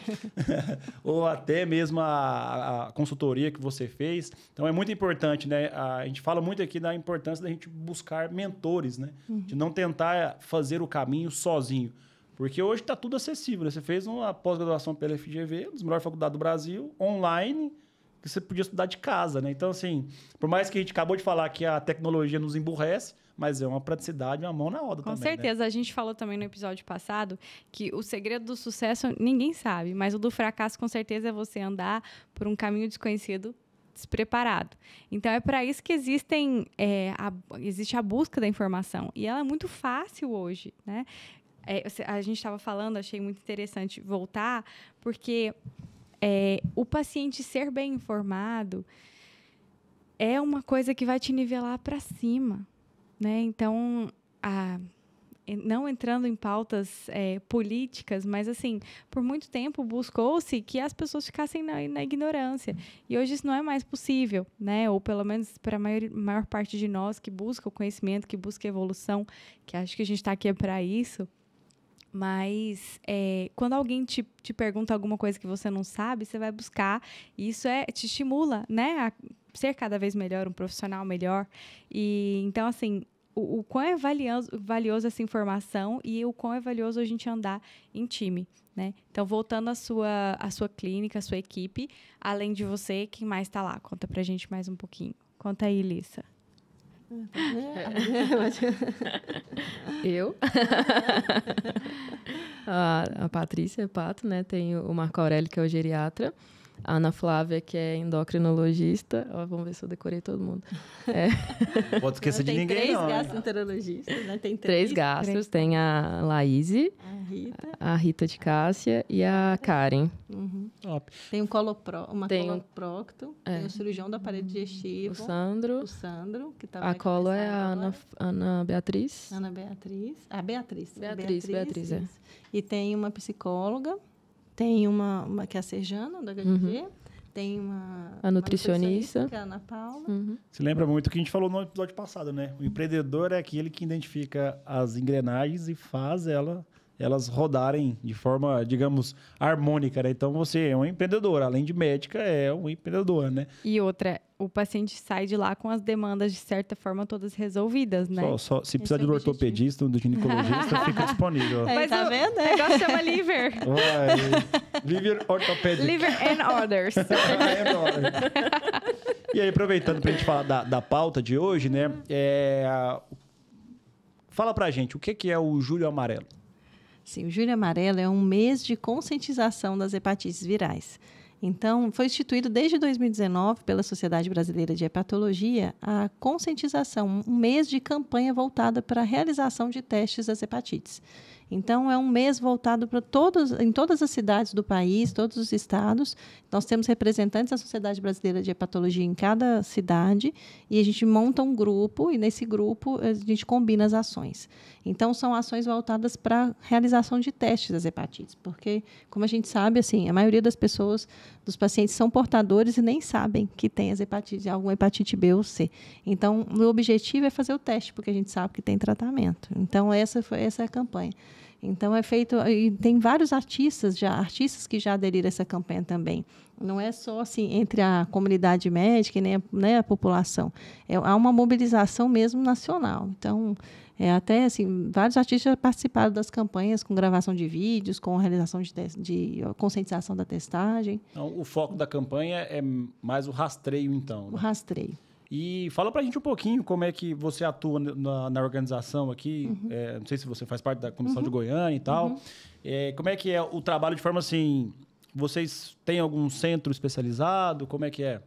Ou até mesmo a consultoria que você fez. Então, é muito importante, né? A gente fala muito aqui da importância da gente buscar mentores, né? De não tentar fazer o caminho sozinho. Porque hoje está tudo acessível, né? Você fez uma pós-graduação pela FGV, uma das melhores faculdades do Brasil, online, que você podia estudar de casa, né? Então, assim, por mais que a gente acabou de falar que a tecnologia nos emburrece, mas é uma praticidade, uma mão na roda também, Com certeza. né? A gente falou também no episódio passado que o segredo do sucesso ninguém sabe, mas o do fracasso, com certeza, é você andar por um caminho desconhecido, despreparado. Então, é para isso que existe a busca da informação. E ela é muito fácil hoje, né? A gente estava falando, achei muito interessante voltar, porque o paciente ser bem informado é uma coisa que vai te nivelar para cima, né? Então, não entrando em pautas políticas, mas, assim, por muito tempo buscou-se que as pessoas ficassem na ignorância. E hoje isso não é mais possível, né? Ou, pelo menos, para a maior parte de nós que busca o conhecimento, que busca a evolução, que acho que a gente está aqui para isso. Mas quando alguém te pergunta alguma coisa que você não sabe, você vai buscar. E isso te estimula, né, a ser cada vez melhor, um profissional melhor. E, então, assim, o quão é valioso essa informação e o quão é valioso a gente andar em time, né? Então, voltando à sua clínica, à sua equipe, além de você, quem mais está lá? Conta pra gente mais um pouquinho. Conta aí, Lissa. Eu? a Patrícia Pato, né? Tem o Marco Aurélio, que é o geriatra. A Ana Flávia, que é endocrinologista. Ó, vamos ver se eu decorei todo mundo. Pode esquecer de ninguém, Tem não. três né? gastroenterologistas, né? Tem Três gastros. Tem a Laíse, a Rita de Cássia e a Karen. Top. Tem um coloprocto, Tem coloprocto, tem o cirurgião do aparelho digestivo, O Sandro. o Sandro, que tá A colo é a Ana Beatriz. Ana Beatriz. A Beatriz. Beatriz, é. Isso. E tem uma psicóloga, tem uma que é a Serjana, da HGG, tem A nutricionista. que é a Ana Paula. Se lembra muito o que a gente falou no episódio passado, né? O empreendedor é aquele que identifica as engrenagens e faz elas rodarem de forma, digamos, harmônica, né? Então, você é um empreendedor. Além de médica, é um empreendedor, né? E outra, o paciente sai de lá com as demandas, de certa forma, todas resolvidas, né? Se precisar Esse de é um o ortopedista, do ginecologista, fica disponível. É, tá vendo? O negócio chama liver. Liver ortopédico. Liver and others. E aí, aproveitando pra gente falar da pauta de hoje, né? Fala pra gente, o que é o Julho Amarelo? Sim, o Julho Amarelo é um mês de conscientização das hepatites virais. Então, foi instituído desde 2019 pela Sociedade Brasileira de Hepatologia a conscientização, um mês de campanha voltada para a realização de testes das hepatites. Então, é um mês voltado para em todas as cidades do país, todos os estados. Nós temos representantes da Sociedade Brasileira de Hepatologia em cada cidade e a gente monta um grupo e, nesse grupo, a gente combina as ações. Então, são ações voltadas para a realização de testes das hepatites, porque, como a gente sabe, assim, a maioria das pessoas, dos pacientes, são portadores e nem sabem que tem as hepatites, alguma hepatite B ou C. Então, o objetivo é fazer o teste, porque a gente sabe que tem tratamento. Então, essa é a campanha. Então, é feito... E tem vários artistas que já aderiram a essa campanha também. Não é só assim, entre a comunidade médica e nem a população. Há uma mobilização mesmo nacional. Então, até assim, vários artistas já participaram das campanhas com gravação de vídeos, com realização de conscientização da testagem. Então, o foco da campanha é mais o rastreio, então. Né? O rastreio. E fala pra gente um pouquinho como é que você atua na organização aqui. Não sei se você faz parte da Comissão de Goiânia e tal. Como é que é o trabalho de forma assim... Vocês têm algum centro especializado? Como é que é?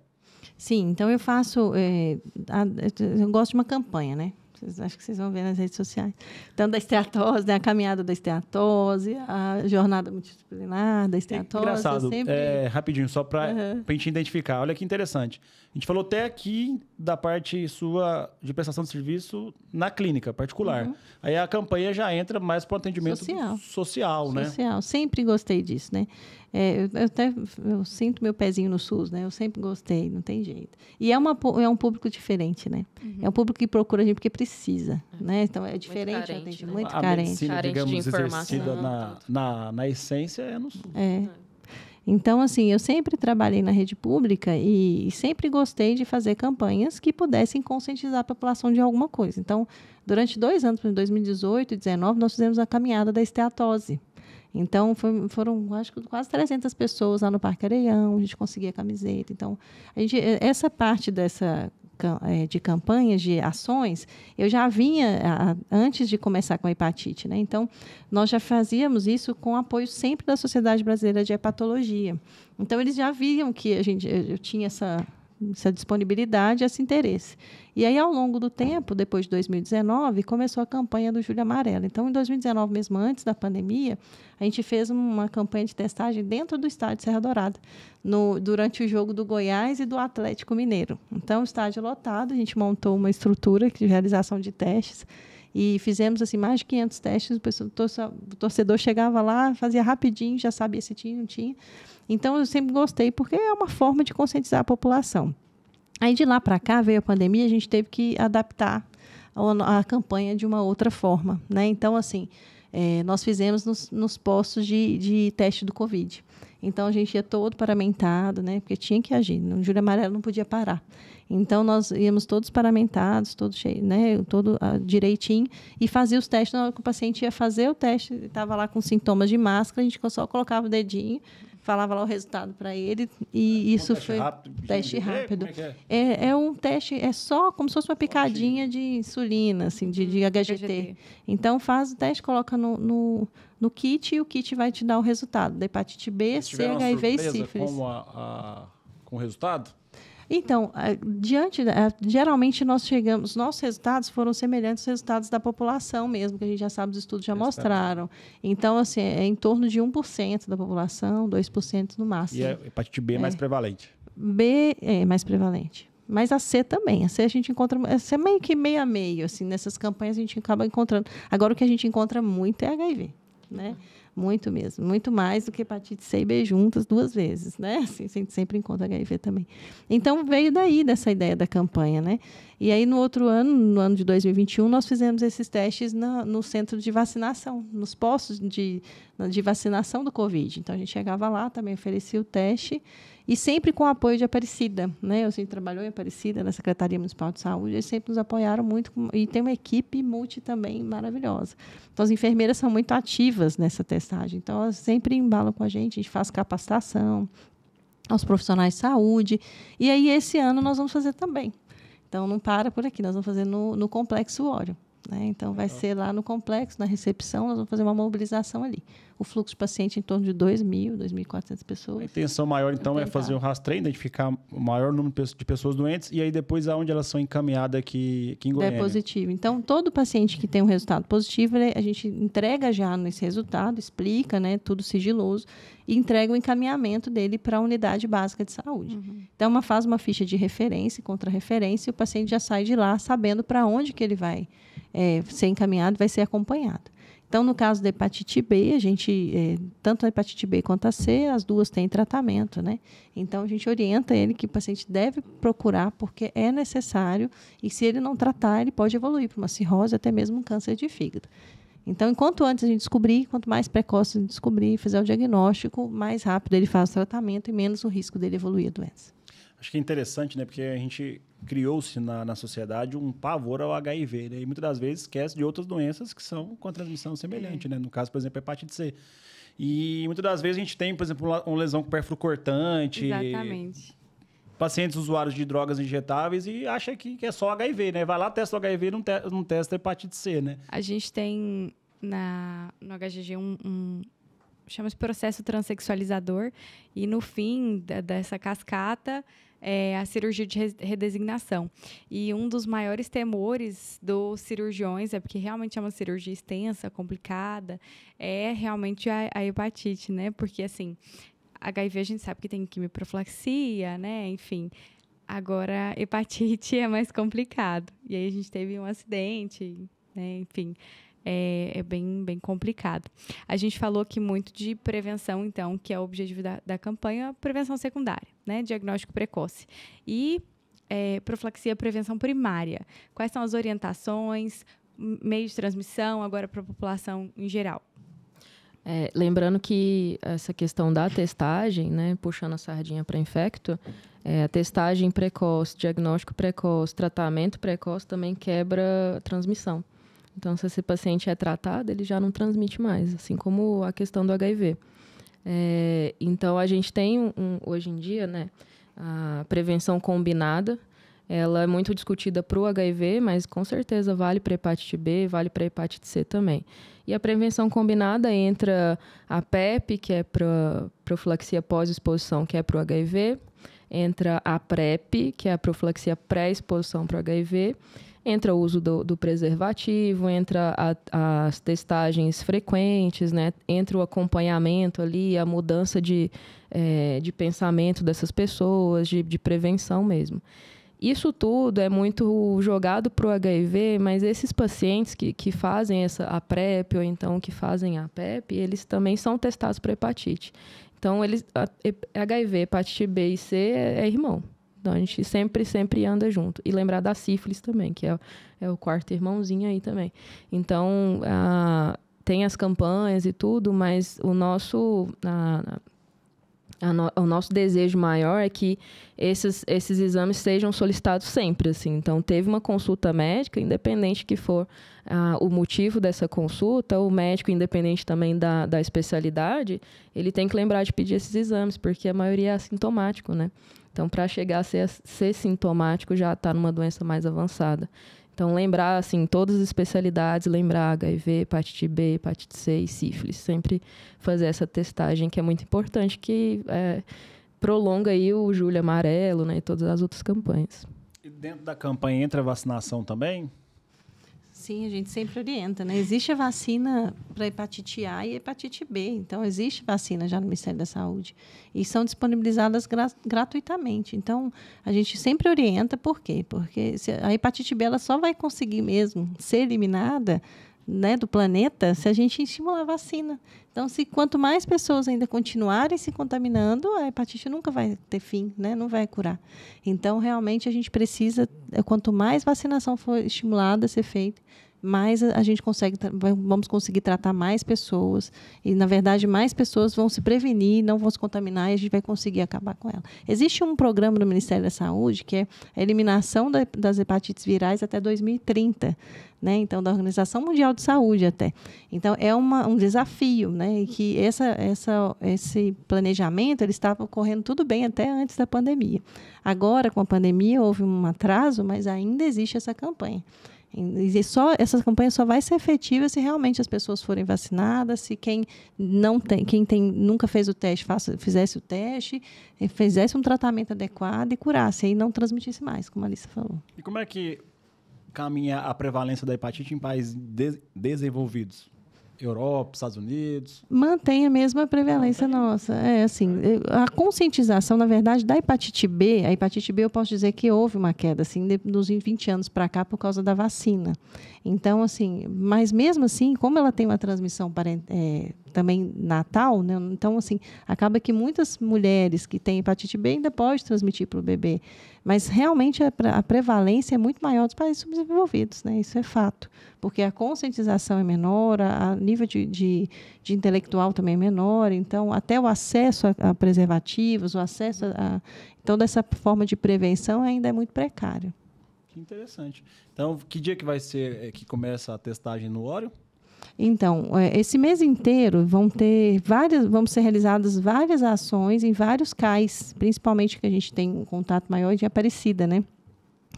Sim, então eu faço... eu gosto de uma campanha, né? Acho que vocês vão ver nas redes sociais. Então, da esteatose, né? A caminhada da esteatose, a jornada multidisciplinar da esteatose. Engraçado, sempre... rapidinho, só para a gente identificar. Olha que interessante. A gente falou até aqui da parte sua de prestação de serviço na clínica particular. Aí a campanha já entra mais para o atendimento social, né? Social. Sempre gostei disso, né? Eu sinto meu pezinho no SUS, né? Eu sempre gostei, não tem jeito. E é um público diferente, né? É um público que procura a gente porque precisa, né? Então, é diferente, carente, atende né? muito A carente. medicina, Carente digamos, de informação. exercida na essência é no SUS. Então, assim, eu sempre trabalhei na rede pública e sempre gostei de fazer campanhas que pudessem conscientizar a população de alguma coisa. Então, durante 2 anos, em 2018 e 2019, nós fizemos a caminhada da esteatose. Então, foram, acho que quase 300 pessoas lá no Parque Areião, a gente conseguia camiseta. Então, essa parte de campanhas, de ações, eu já vinha antes de começar com a hepatite, né? Então, nós já fazíamos isso com apoio sempre da Sociedade Brasileira de Hepatologia. Então, eles já viam que eu tinha essa disponibilidade, esse interesse. E aí, ao longo do tempo, depois de 2019, começou a campanha do Julho Amarelo. Então, em 2019, mesmo antes da pandemia, a gente fez uma campanha de testagem dentro do estádio de Serra Dourada, durante o jogo do Goiás e do Atlético Mineiro. Então, o estádio lotado, a gente montou uma estrutura de realização de testes e fizemos assim, mais de 500 testes. O torcedor chegava lá, fazia rapidinho, já sabia se tinha ou não tinha. Então, eu sempre gostei, porque é uma forma de conscientizar a população. Aí, de lá para cá, veio a pandemia, a gente teve que adaptar a campanha de uma outra forma, né? Então, assim, nós fizemos nos postos de teste do Covid. Então, a gente ia todo paramentado, né? Porque tinha que agir, no Julho Amarelo não podia parar. Então, nós íamos todos paramentados, todos cheios, né? Todo direitinho, e fazia os testes. Na hora que o paciente ia fazer o teste, estava lá com sintomas de máscara, a gente só colocava o dedinho, falava lá o resultado para ele, e isso foi teste rápido. É um teste, é só como se fosse uma picadinha de insulina, assim, de HGT. Então, faz o teste, coloca no no kit e o kit vai te dar o resultado da hepatite B, C, HIV e sífilis. Com o resultado? Então, geralmente os nossos resultados foram semelhantes aos resultados da população mesmo, que a gente já sabe, os estudos já mostraram. Então, assim, é em torno de 1% da população, 2% no máximo. E a hepatite B é mais prevalente? B é mais prevalente. Mas a C também. A C a gente encontra... A C é meio que meio a meio, assim. Nessas campanhas a gente acaba encontrando. Agora, o que a gente encontra muito é HIV, né? Muito mesmo. Muito mais do que hepatite C e B juntas 2 vezes, né? Assim, a gente sempre encontra HIV também. Então, veio daí, dessa ideia da campanha, né? E aí, no outro ano, no ano de 2021, nós fizemos esses testes no centro de vacinação, nos postos de vacinação do Covid. Então, a gente chegava lá, também oferecia o teste, e sempre com o apoio de Aparecida, né? A gente trabalhou em Aparecida, na Secretaria Municipal de Saúde, eles sempre nos apoiaram muito, e tem uma equipe multi também maravilhosa. Então, as enfermeiras são muito ativas nessa testagem, então elas sempre embalam com a gente faz capacitação aos profissionais de saúde, e aí esse ano nós vamos fazer também. Então, não para por aqui, nós vamos fazer no Complexo Ório, né? Então, vai ser lá no complexo, na recepção, nós vamos fazer uma mobilização ali. O fluxo de paciente em torno de 2.000, 2.400 pessoas. A intenção maior, então, é fazer um rastreio, identificar o maior número de pessoas doentes e aí depois aonde elas são encaminhadas aqui em Goiânia. É positivo. Então, todo paciente que tem um resultado positivo, a gente entrega já nesse resultado, explica, né, tudo sigiloso, e entrega o encaminhamento dele para a unidade básica de saúde. Então, faz uma ficha de referência, contra-referência, e o paciente já sai de lá sabendo para onde que ele vai ser encaminhado, vai ser acompanhado. Então, no caso da hepatite B, a gente, tanto a hepatite B quanto a C, as duas têm tratamento, né? Então, a gente orienta ele que o paciente deve procurar porque é necessário e se ele não tratar, ele pode evoluir para uma cirrose, até mesmo um câncer de fígado. Então, enquanto antes a gente descobrir, quanto mais precoce a gente descobrir, fazer o diagnóstico, mais rápido ele faz o tratamento e menos o risco dele evoluir a doença. Acho que é interessante, né? Porque a gente criou-se na sociedade um pavor ao HIV, né? E muitas das vezes esquece de outras doenças que são com a transmissão semelhante, né? No caso, por exemplo, a hepatite C. E muitas das vezes a gente tem, por exemplo, uma lesão com pérfuro cortante. Exatamente. Pacientes usuários de drogas injetáveis e acha que é só HIV, né? Vai lá, testa o HIV e não testa a hepatite C, né? A gente tem no HGG chama-se processo transexualizador e no fim dessa cascata a cirurgia de redesignação. E um dos maiores temores dos cirurgiões, porque realmente é uma cirurgia extensa, complicada, é realmente a hepatite, né? Porque, assim, HIV a gente sabe que tem quimioprofilaxia, né? Enfim, agora hepatite é mais complicado. E aí a gente teve um acidente, né? Enfim, é bem complicado. A gente falou aqui muito de prevenção, então, que é o objetivo da campanha, prevenção secundária, né? Diagnóstico precoce. E profilaxia, prevenção primária. Quais são as orientações, meios de transmissão, agora para a população em geral? Lembrando que essa questão da testagem, né, puxando a sardinha para infecto, a testagem precoce, diagnóstico precoce, tratamento precoce também quebra a transmissão. Então, se esse paciente é tratado, ele já não transmite mais, assim como a questão do HIV. Então, a gente tem, hoje em dia, né, a prevenção combinada. Ela é muito discutida para o HIV, mas com certeza vale para a hepatite B, vale para a hepatite C também. E a prevenção combinada entra a PEP, que é para profilaxia pós-exposição, que é para o HIV, entra a PrEP, que é a profilaxia pré-exposição para o HIV, entra o uso do preservativo, entra as testagens frequentes, né? Entra o acompanhamento ali, a mudança de pensamento dessas pessoas, de prevenção mesmo. Isso tudo é muito jogado para o HIV, mas esses pacientes que fazem a PrEP ou então que fazem a PEP, eles também são testados para hepatite. Então, HIV, hepatite B e C é irmão. Então, a gente sempre anda junto. E lembrar da sífilis também, que é o quarto irmãozinho aí também. Então, tem as campanhas e tudo, mas o nosso desejo maior é que esses exames sejam solicitados sempre, assim. Então, teve uma consulta médica, independente que for o motivo dessa consulta, o médico, independente também da especialidade, ele tem que lembrar de pedir esses exames, porque a maioria é assintomático, né? Então, para chegar a ser sintomático, já está numa doença mais avançada. Então, lembrar, assim, todas as especialidades, lembrar HIV, hepatite B, hepatite C e sífilis. Sempre fazer essa testagem, que é muito importante, que prolonga aí o Julho Amarelo, né, e todas as outras campanhas. E dentro da campanha entra a vacinação também? Sim, a gente sempre orienta, né? Existe a vacina para hepatite A e hepatite B. Então, existe vacina já no Ministério da Saúde. E são disponibilizadas gratuitamente. Então, a gente sempre orienta. Por quê? Porque a hepatite B ela só vai conseguir mesmo ser eliminada, né, do planeta se a gente estimular a vacina. Então, quanto mais pessoas ainda continuarem se contaminando, a hepatite nunca vai ter fim, né? Não vai curar. Então, realmente, a gente precisa, quanto mais vacinação for estimulada a ser feita, mais a gente vamos conseguir tratar mais pessoas. E, na verdade, mais pessoas vão se prevenir, não vão se contaminar e a gente vai conseguir acabar com ela. Existe um programa do Ministério da Saúde que é a eliminação das hepatites virais até 2030. Né? Então, da Organização Mundial de Saúde até. Então, é um desafio, né? E que esse planejamento ele estava ocorrendo tudo bem até antes da pandemia. Agora, com a pandemia, houve um atraso, mas ainda existe essa campanha. E essa campanha só vai ser efetiva se realmente as pessoas forem vacinadas, se quem nunca fez o teste, fizesse o teste, fizesse um tratamento adequado e curasse, e não transmitisse mais, como a Alissa falou. E como é que caminha a prevalência da hepatite em países desenvolvidos? Europa, Estados Unidos? Mantém a mesma prevalência nossa. A conscientização, na verdade, da hepatite B, a hepatite B eu posso dizer que houve uma queda, assim, dos 20 anos para cá por causa da vacina. Então, assim, mas mesmo assim, como ela tem uma transmissão também natal, né? Então, assim, acaba que muitas mulheres que têm hepatite B ainda podem transmitir para o bebê. Mas, realmente, a prevalência é muito maior dos países subdesenvolvidos, né? Isso é fato. Porque a conscientização é menor, a nível de intelectual também é menor. Então, até o acesso a preservativos, o acesso a toda essa forma de prevenção ainda é muito precário. Que interessante. Então, que dia que vai ser que começa a testagem no Ório? Então, esse mês inteiro vão ser realizadas várias ações em vários CAIs, principalmente que a gente tem um contato maior de Aparecida, né?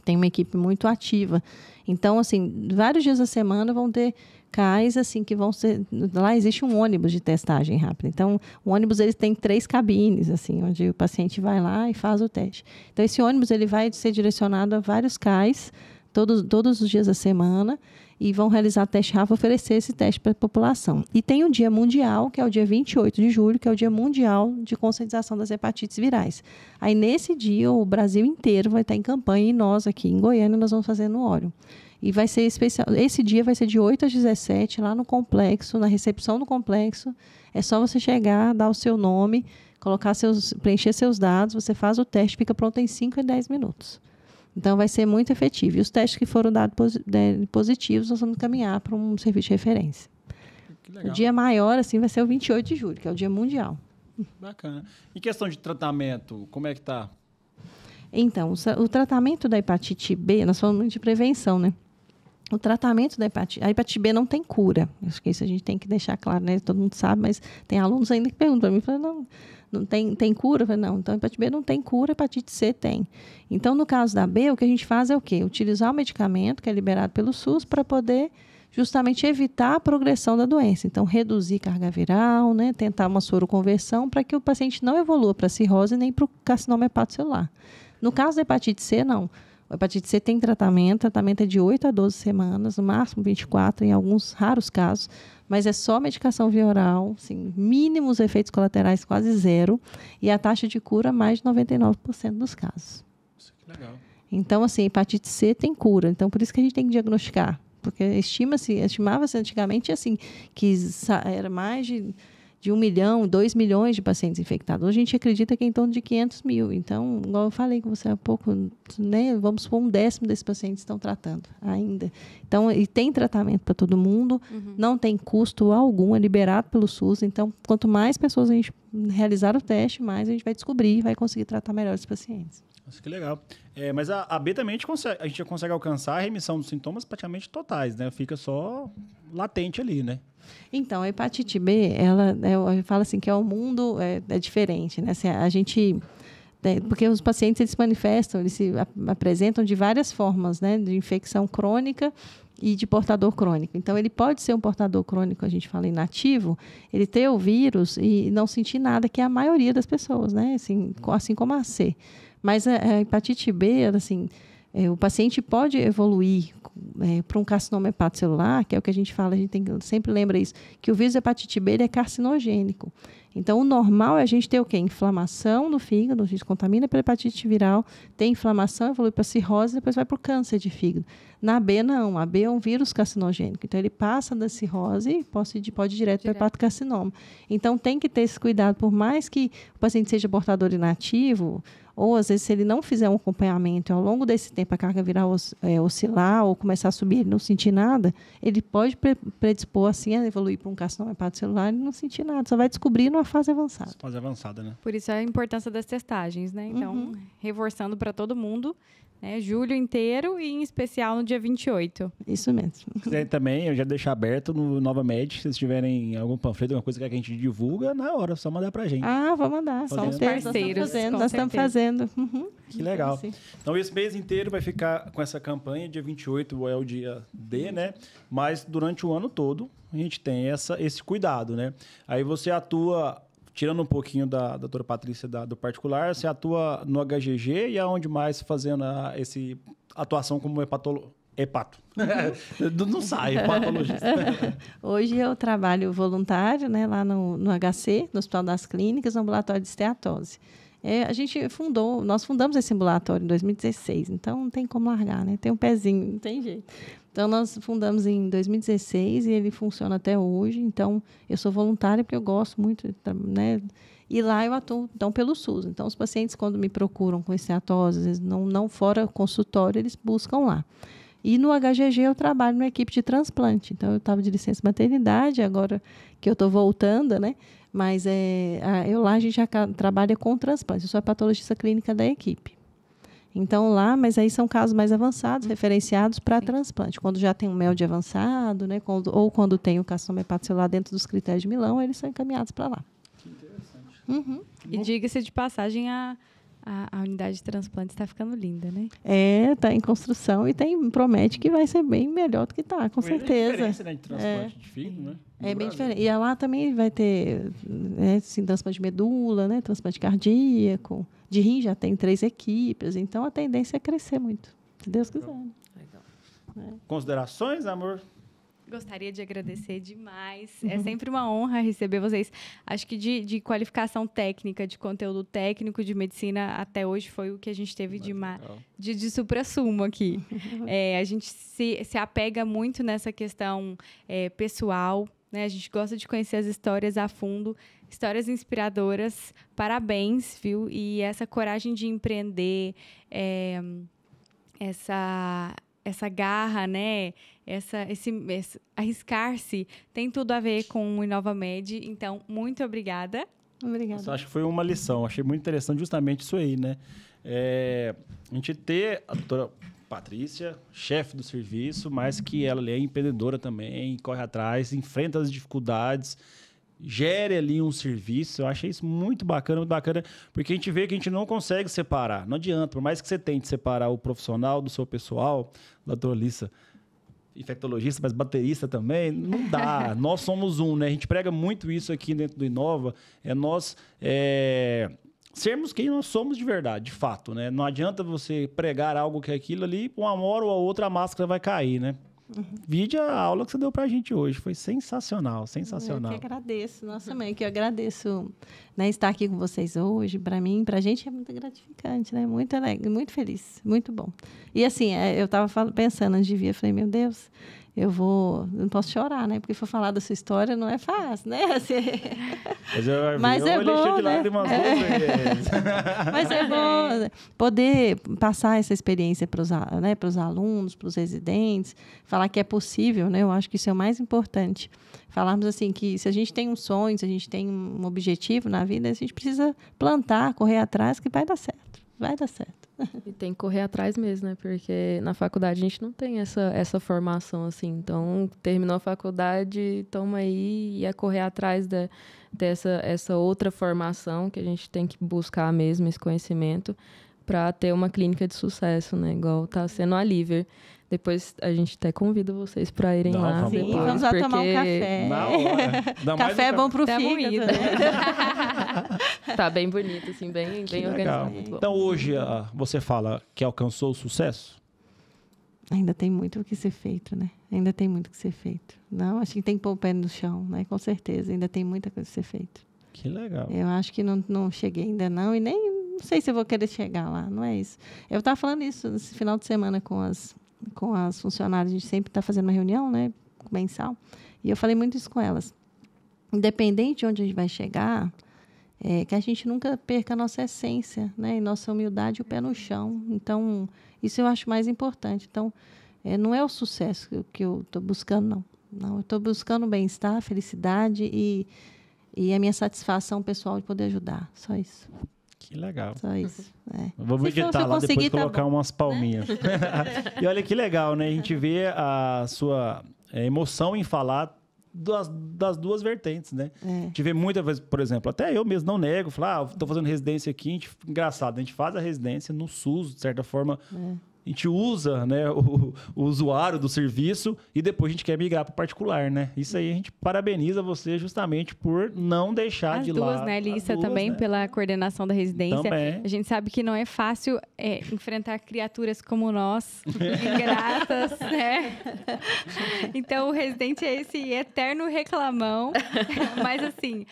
Tem uma equipe muito ativa. Então, assim, vários dias da semana vão ter CAIs, assim, que vão ser... Lá existe um ônibus de testagem rápida. Então, o ônibus ele tem 3 cabines, assim, onde o paciente vai lá e faz o teste. Então, esse ônibus ele vai ser direcionado a vários CAIs, todos os dias da semana, e vão realizar teste rápido, oferecer esse teste para a população. E tem o Dia Mundial, que é o dia 28 de julho, que é o Dia Mundial de Conscientização das Hepatites Virais. Aí, nesse dia, o Brasil inteiro vai estar em campanha, e nós aqui em Goiânia, nós vamos fazer no Ório. E vai ser especial. Esse dia vai ser de 8 às 17, lá no complexo, na recepção do complexo. É só você chegar, dar o seu nome, preencher seus dados, você faz o teste, fica pronto em 5 a 10 minutos. Então, vai ser muito efetivo. E os testes que foram dados positivos, nós vamos encaminhar para um serviço de referência. Que legal. O dia maior, assim, vai ser o 28 de julho, que é o Dia Mundial. Bacana. Em questão de tratamento, como é que está? Então, o tratamento da hepatite B, nós falamos muito de prevenção, né? O tratamento da hepatite B não tem cura. Acho que isso a gente tem que deixar claro, né? Todo mundo sabe, mas tem alunos ainda que perguntam para mim, falam, não tem cura? Eu falei, não, então a hepatite B não tem cura, a hepatite C tem. Então, no caso da B, o que a gente faz é o quê? Utilizar o medicamento que é liberado pelo SUS para poder justamente evitar a progressão da doença. Então, reduzir carga viral, né? Tentar uma soroconversão para que o paciente não evolua para a cirrose nem para o carcinoma hepatocelular. No caso da hepatite C, não. A hepatite C tem tratamento é de 8 a 12 semanas, no máximo 24, em alguns raros casos, mas é só medicação via oral, assim, mínimos efeitos colaterais quase zero, e a taxa de cura mais de 99% dos casos. Isso que legal. Então, assim, hepatite C tem cura, então por isso que a gente tem que diagnosticar, porque estimava-se antigamente assim, que era mais de 1 milhão, 2 milhões de pacientes infectados. Hoje a gente acredita que é em torno de 500 mil. Então, igual eu falei com você há pouco, né, vamos supor 1/10 desses pacientes estão tratando ainda. Então, e tem tratamento para todo mundo, não tem custo algum, é liberado pelo SUS. Então, quanto mais pessoas a gente realizar o teste, mais a gente vai descobrir e vai conseguir tratar melhor os pacientes. Nossa, que legal. Mas a B também a gente já consegue alcançar a remissão dos sintomas praticamente totais, né? Fica só latente ali, né? Então, a hepatite B, ela fala assim que o mundo é diferente, né? Assim, a gente Porque os pacientes eles se manifestam, eles se apresentam de várias formas, né? De infecção crônica e de portador crônico. Então, ele pode ser um portador crônico, a gente fala inativo, ele ter o vírus e não sentir nada, que é a maioria das pessoas, né? Assim como a C. Mas a hepatite B, assim, o paciente pode evoluir para um carcinoma hepatocelular, que é o que a gente fala, a gente sempre lembra isso, que o vírus hepatite B ele é carcinogênico. Então, o normal é a gente ter o quê? Inflamação no fígado, a gente contamina pela hepatite viral, tem inflamação, evolui para cirrose, depois vai para o câncer de fígado. Na B, não. A B é um vírus carcinogênico. Então, ele passa da cirrose e pode ir direto para o hepatocarcinoma. Então, tem que ter esse cuidado. Por mais que o paciente seja portador inativo, ou, às vezes, se ele não fizer um acompanhamento, ao longo desse tempo a carga viral oscilar ou começar a subir e não sentir nada, ele pode predispor, assim, a evoluir para um carcinoma hepatocelular e não sentir nada. Só vai descobrir numa fase avançada. Fase avançada, né? Por isso a importância das testagens, né? Então, reforçando para todo mundo, né? Julho inteiro e, em especial, no dia 28. Isso mesmo. Se quiser também, eu já deixo aberto no Nova Med, se vocês tiverem algum panfleto, alguma coisa que a gente divulga, na hora, só mandar pra gente. Vou mandar. Somos parceiros. Nós estamos fazendo. Que legal. Sim. Então, esse mês inteiro vai ficar com essa campanha. Dia 28 é o dia D, né? Mas durante o ano todo, a gente tem esse cuidado, né? Aí você atua, tirando um pouquinho da doutora Patrícia do particular, você atua no HGG e aonde mais fazendo essa atuação como hepato. Não sai, hepatologista. Hoje eu trabalho voluntário, né, lá no HC, no Hospital das Clínicas, no ambulatório de esteatose. Nós fundamos esse ambulatório em 2016, então não tem como largar, né? Tem um pezinho, não tem jeito. Então, nós fundamos em 2016 e ele funciona até hoje. Então, eu sou voluntária porque eu gosto muito, né? E lá eu atuo, então, pelo SUS. Então, os pacientes, quando me procuram com esteatose, às vezes não fora consultório, eles buscam lá. E no HGG eu trabalho na equipe de transplante. Então, eu estava de licença maternidade, agora que eu estou voltando, né? Mas lá a gente já trabalha com transplante. Eu sou a patologista clínica da equipe. Então, mas aí são casos mais avançados, referenciados para transplante. Quando já tem um MELD avançado, né? Ou quando tem o carcinoma hepatocelular dentro dos critérios de Milão, eles são encaminhados para lá. Que interessante. E diga-se de passagem, a unidade de transplante está ficando linda, né? Está em construção e promete que vai ser bem melhor do que está, com certeza. É diferença, né, de transplante de fígado, né? É bem diferente. E lá também vai ter assim, transplante de medula, né? Transplante cardíaco. De rim já tem 3 equipes. Então, a tendência é crescer muito, se Deus quiser. Legal. Considerações, amor? Gostaria de agradecer demais. É sempre uma honra receber vocês. Acho que de qualificação técnica, de conteúdo técnico, de medicina, até hoje foi o que a gente teve de supra-sumo aqui. A gente se apega muito nessa questão pessoal, né? A gente gosta de conhecer as histórias a fundo, histórias inspiradoras. Parabéns, viu? E essa coragem de empreender, essa garra, né? Esse arriscar-se tem tudo a ver com o InovaMed. Então, muito obrigada. Obrigada. Eu acho que foi uma lição. Achei muito interessante justamente isso aí, né? A gente ter a doutora Patrícia, chefe do serviço, mas que ela é empreendedora também, corre atrás, enfrenta as dificuldades, gere ali um serviço. Eu achei isso muito bacana, porque a gente vê que a gente não consegue separar. Não adianta, por mais que você tente separar o profissional do seu pessoal, doutora Alissa, infectologista, mas baterista também, não dá. Nós somos né? A gente prega muito isso aqui dentro do Inova, nós sermos quem nós somos de verdade, de fato, né? Não adianta você pregar algo que é aquilo ali, uma hora ou a outra a máscara vai cair, né? Vide a aula que você deu pra gente hoje. Foi sensacional, sensacional. Eu que agradeço. Nossa, mãe, que eu agradeço, né, estar aqui com vocês hoje. Para mim, pra gente é muito gratificante, né? Muito alegre, muito feliz, muito bom. E assim, eu estava pensando antes de vir, eu falei, meu Deus, não posso chorar, né? Porque for falar da sua história não é fácil, né? Assim, mas é bom, né? Mas é bom poder passar essa experiência para os alunos, para os residentes, falar que é possível, né? Eu acho que isso é o mais importante. Falarmos assim que se a gente tem um sonho, se a gente tem um objetivo na vida, a gente precisa plantar, correr atrás, que vai dar certo. vai dar certo. E tem que correr atrás mesmo, né? Porque na faculdade a gente não tem essa formação, assim. Então, terminou a faculdade, toma aí e é correr atrás dessa outra formação que a gente tem que buscar mesmo, esse conhecimento, para ter uma clínica de sucesso, né? Igual tá sendo a Liver. Depois a gente até convida vocês para irem lá. Sim, depois, vamos lá tomar um café. Na hora. Café é bom pro Tá fígado, moído. né? Tá bem bonito, assim, bem Legal. organizado. Muito bom. Então, hoje, você fala que alcançou o sucesso? Ainda tem muito o que ser feito, né? Ainda tem muito o que ser feito. Não, acho que tem que pôr o pé no chão, né? Com certeza, ainda tem muita coisa a ser feita. Que legal. Eu acho que não cheguei ainda não, e nem não sei se eu vou querer chegar lá, não é isso. Eu estava falando isso nesse final de semana com as funcionárias, a gente sempre está fazendo uma reunião, né, mensal, e eu falei muito isso com elas. Independente de onde a gente vai chegar, que a gente nunca perca a nossa essência, né, e nossa humildade e o pé no chão. Então, isso eu acho mais importante. Então, não é o sucesso que eu estou buscando, não. Não, eu estou buscando o bem-estar, felicidade e a minha satisfação pessoal de poder ajudar. Só isso. Que legal. Só isso. Vamos Se editar lá, depois conseguir, tá colocar bom, umas palminhas. E olha que legal, né? A gente vê a sua emoção em falar das duas vertentes, né? A gente vê muitas vezes, por exemplo, até eu mesmo não nego, falar, estou fazendo residência aqui, engraçado, a gente faz a residência no SUS, de certa forma, a gente usa, né, o usuário do serviço e depois a gente quer migrar para o particular, né? Isso aí a gente parabeniza você justamente por não deixar de lado. As duas, né, Lissa, também né? pela coordenação da residência. Também. A gente sabe que não é fácil enfrentar criaturas como nós, ingratas, né? Então, o residente é esse eterno reclamão. Mas, assim,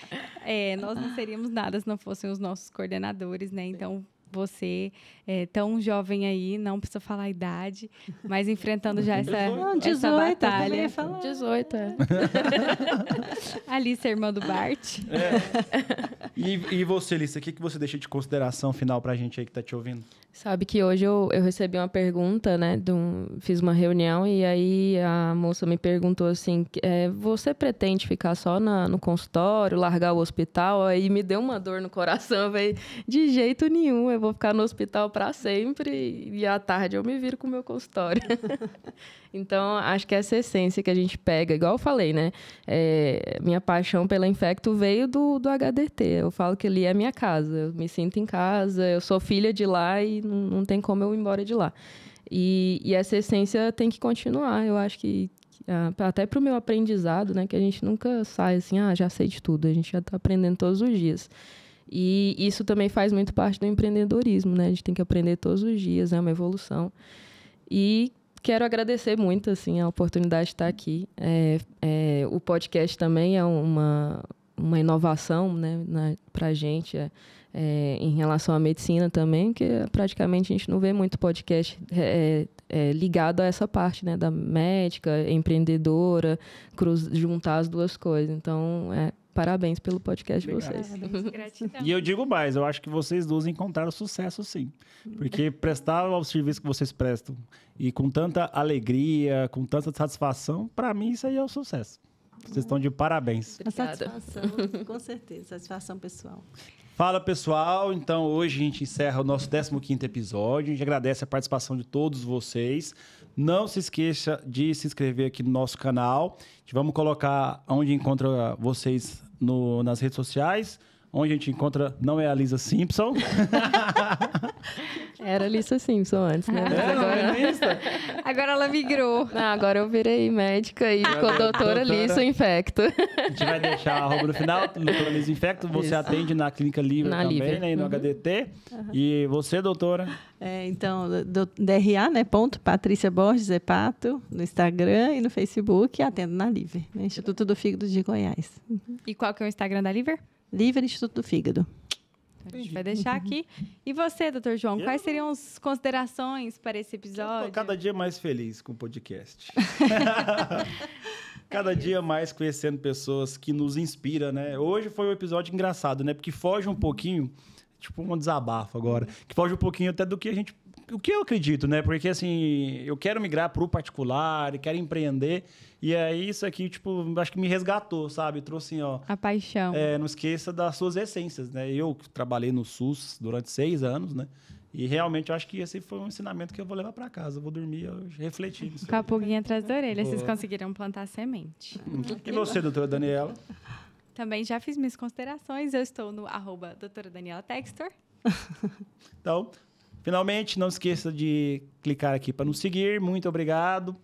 nós não seríamos nada se não fossem os nossos coordenadores, né? Então, você tão jovem aí, não precisa falar a idade, mas enfrentando já essa 18, batalha. 18, Alice, irmã do Bart. E você, Lissa, o que você deixa de consideração final pra gente aí que tá te ouvindo? Sabe que hoje eu recebi uma pergunta, né? Fiz uma reunião e aí a moça me perguntou assim, você pretende ficar só no consultório, largar o hospital? Aí me deu uma dor no coração, eu falei, de jeito nenhum, eu vou ficar no hospital para sempre e à tarde eu me viro com o meu consultório. Então, acho que essa essência que a gente pega, igual eu falei, né? Minha paixão pela Infecto veio do HDT. Eu falo que ali é a minha casa. Eu me sinto em casa, eu sou filha de lá e não tem como eu ir embora de lá. E essa essência tem que continuar. Eu acho que até para o meu aprendizado, né? Que a gente nunca sai assim, já sei de tudo. A gente já está aprendendo todos os dias. E isso também faz muito parte do empreendedorismo, né? A gente tem que aprender todos os dias, é uma evolução. E quero agradecer muito assim, a oportunidade de estar aqui. O podcast também é uma inovação, né, para a gente, em relação à medicina também, que praticamente a gente não vê muito podcast ligado a essa parte, né, da médica, empreendedora, juntar as duas coisas. Então, parabéns pelo podcast de vocês. Gratidão. E eu digo mais, eu acho que vocês duas encontraram sucesso, sim. Porque prestar o serviço que vocês prestam e com tanta alegria, com tanta satisfação, para mim isso aí é o sucesso. Vocês estão de parabéns. A satisfação, com certeza, satisfação pessoal. Fala, pessoal. Então, hoje a gente encerra o nosso 15º episódio. A gente agradece a participação de todos vocês. Não se esqueça de se inscrever aqui no nosso canal. Vamos colocar onde encontra vocês nas redes sociais. Onde a gente encontra, não é a Lisa Simpson. Era a Lisa Simpson antes, né? Mas Agora ela migrou. Agora eu virei médica e ficou doutora Lisa Infecto. A gente vai deixar a arroba no final, doutora Lisa Infecto. Você atende na Clínica Livre também, Livre. né? E no HDT. E você, doutora? Então, DRA, né? Patrícia Borges Hepato, no Instagram e no Facebook, e atendo na Livre, né? Instituto do Fígado de Goiás. E qual que é o Instagram da Liver? Livre Instituto do Fígado. A gente vai deixar aqui. E você, doutor João, quais seriam as considerações para esse Eu episódio? tô cada dia mais feliz com o podcast. Cada dia mais conhecendo pessoas que nos inspiram, né? Hoje foi um episódio engraçado, né? Porque foge um pouquinho, tipo um desabafo agora, que foge um pouquinho até do que o que eu acredito, né? Porque, assim, eu quero migrar para o particular, quero empreender. E aí, isso aqui, tipo, acho que me resgatou, sabe? Trouxe, assim, ó... A paixão. Não esqueça das suas essências, né? Eu trabalhei no SUS durante 6 anos, né? E realmente eu acho que esse foi um ensinamento que eu vou levar para casa. Eu vou dormir refletindo. Com a pulguinha atrás da orelha, vocês Boa. conseguiram plantar semente. E você, doutora Daniela? Também já fiz minhas considerações. Eu estou no @doutora Daniela Textor. Então, finalmente, não esqueça de clicar aqui para nos seguir. Muito obrigado.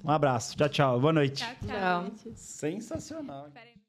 Um abraço. Tchau, tchau. Boa noite. Tchau, tchau. Tchau. Sensacional. Peraí.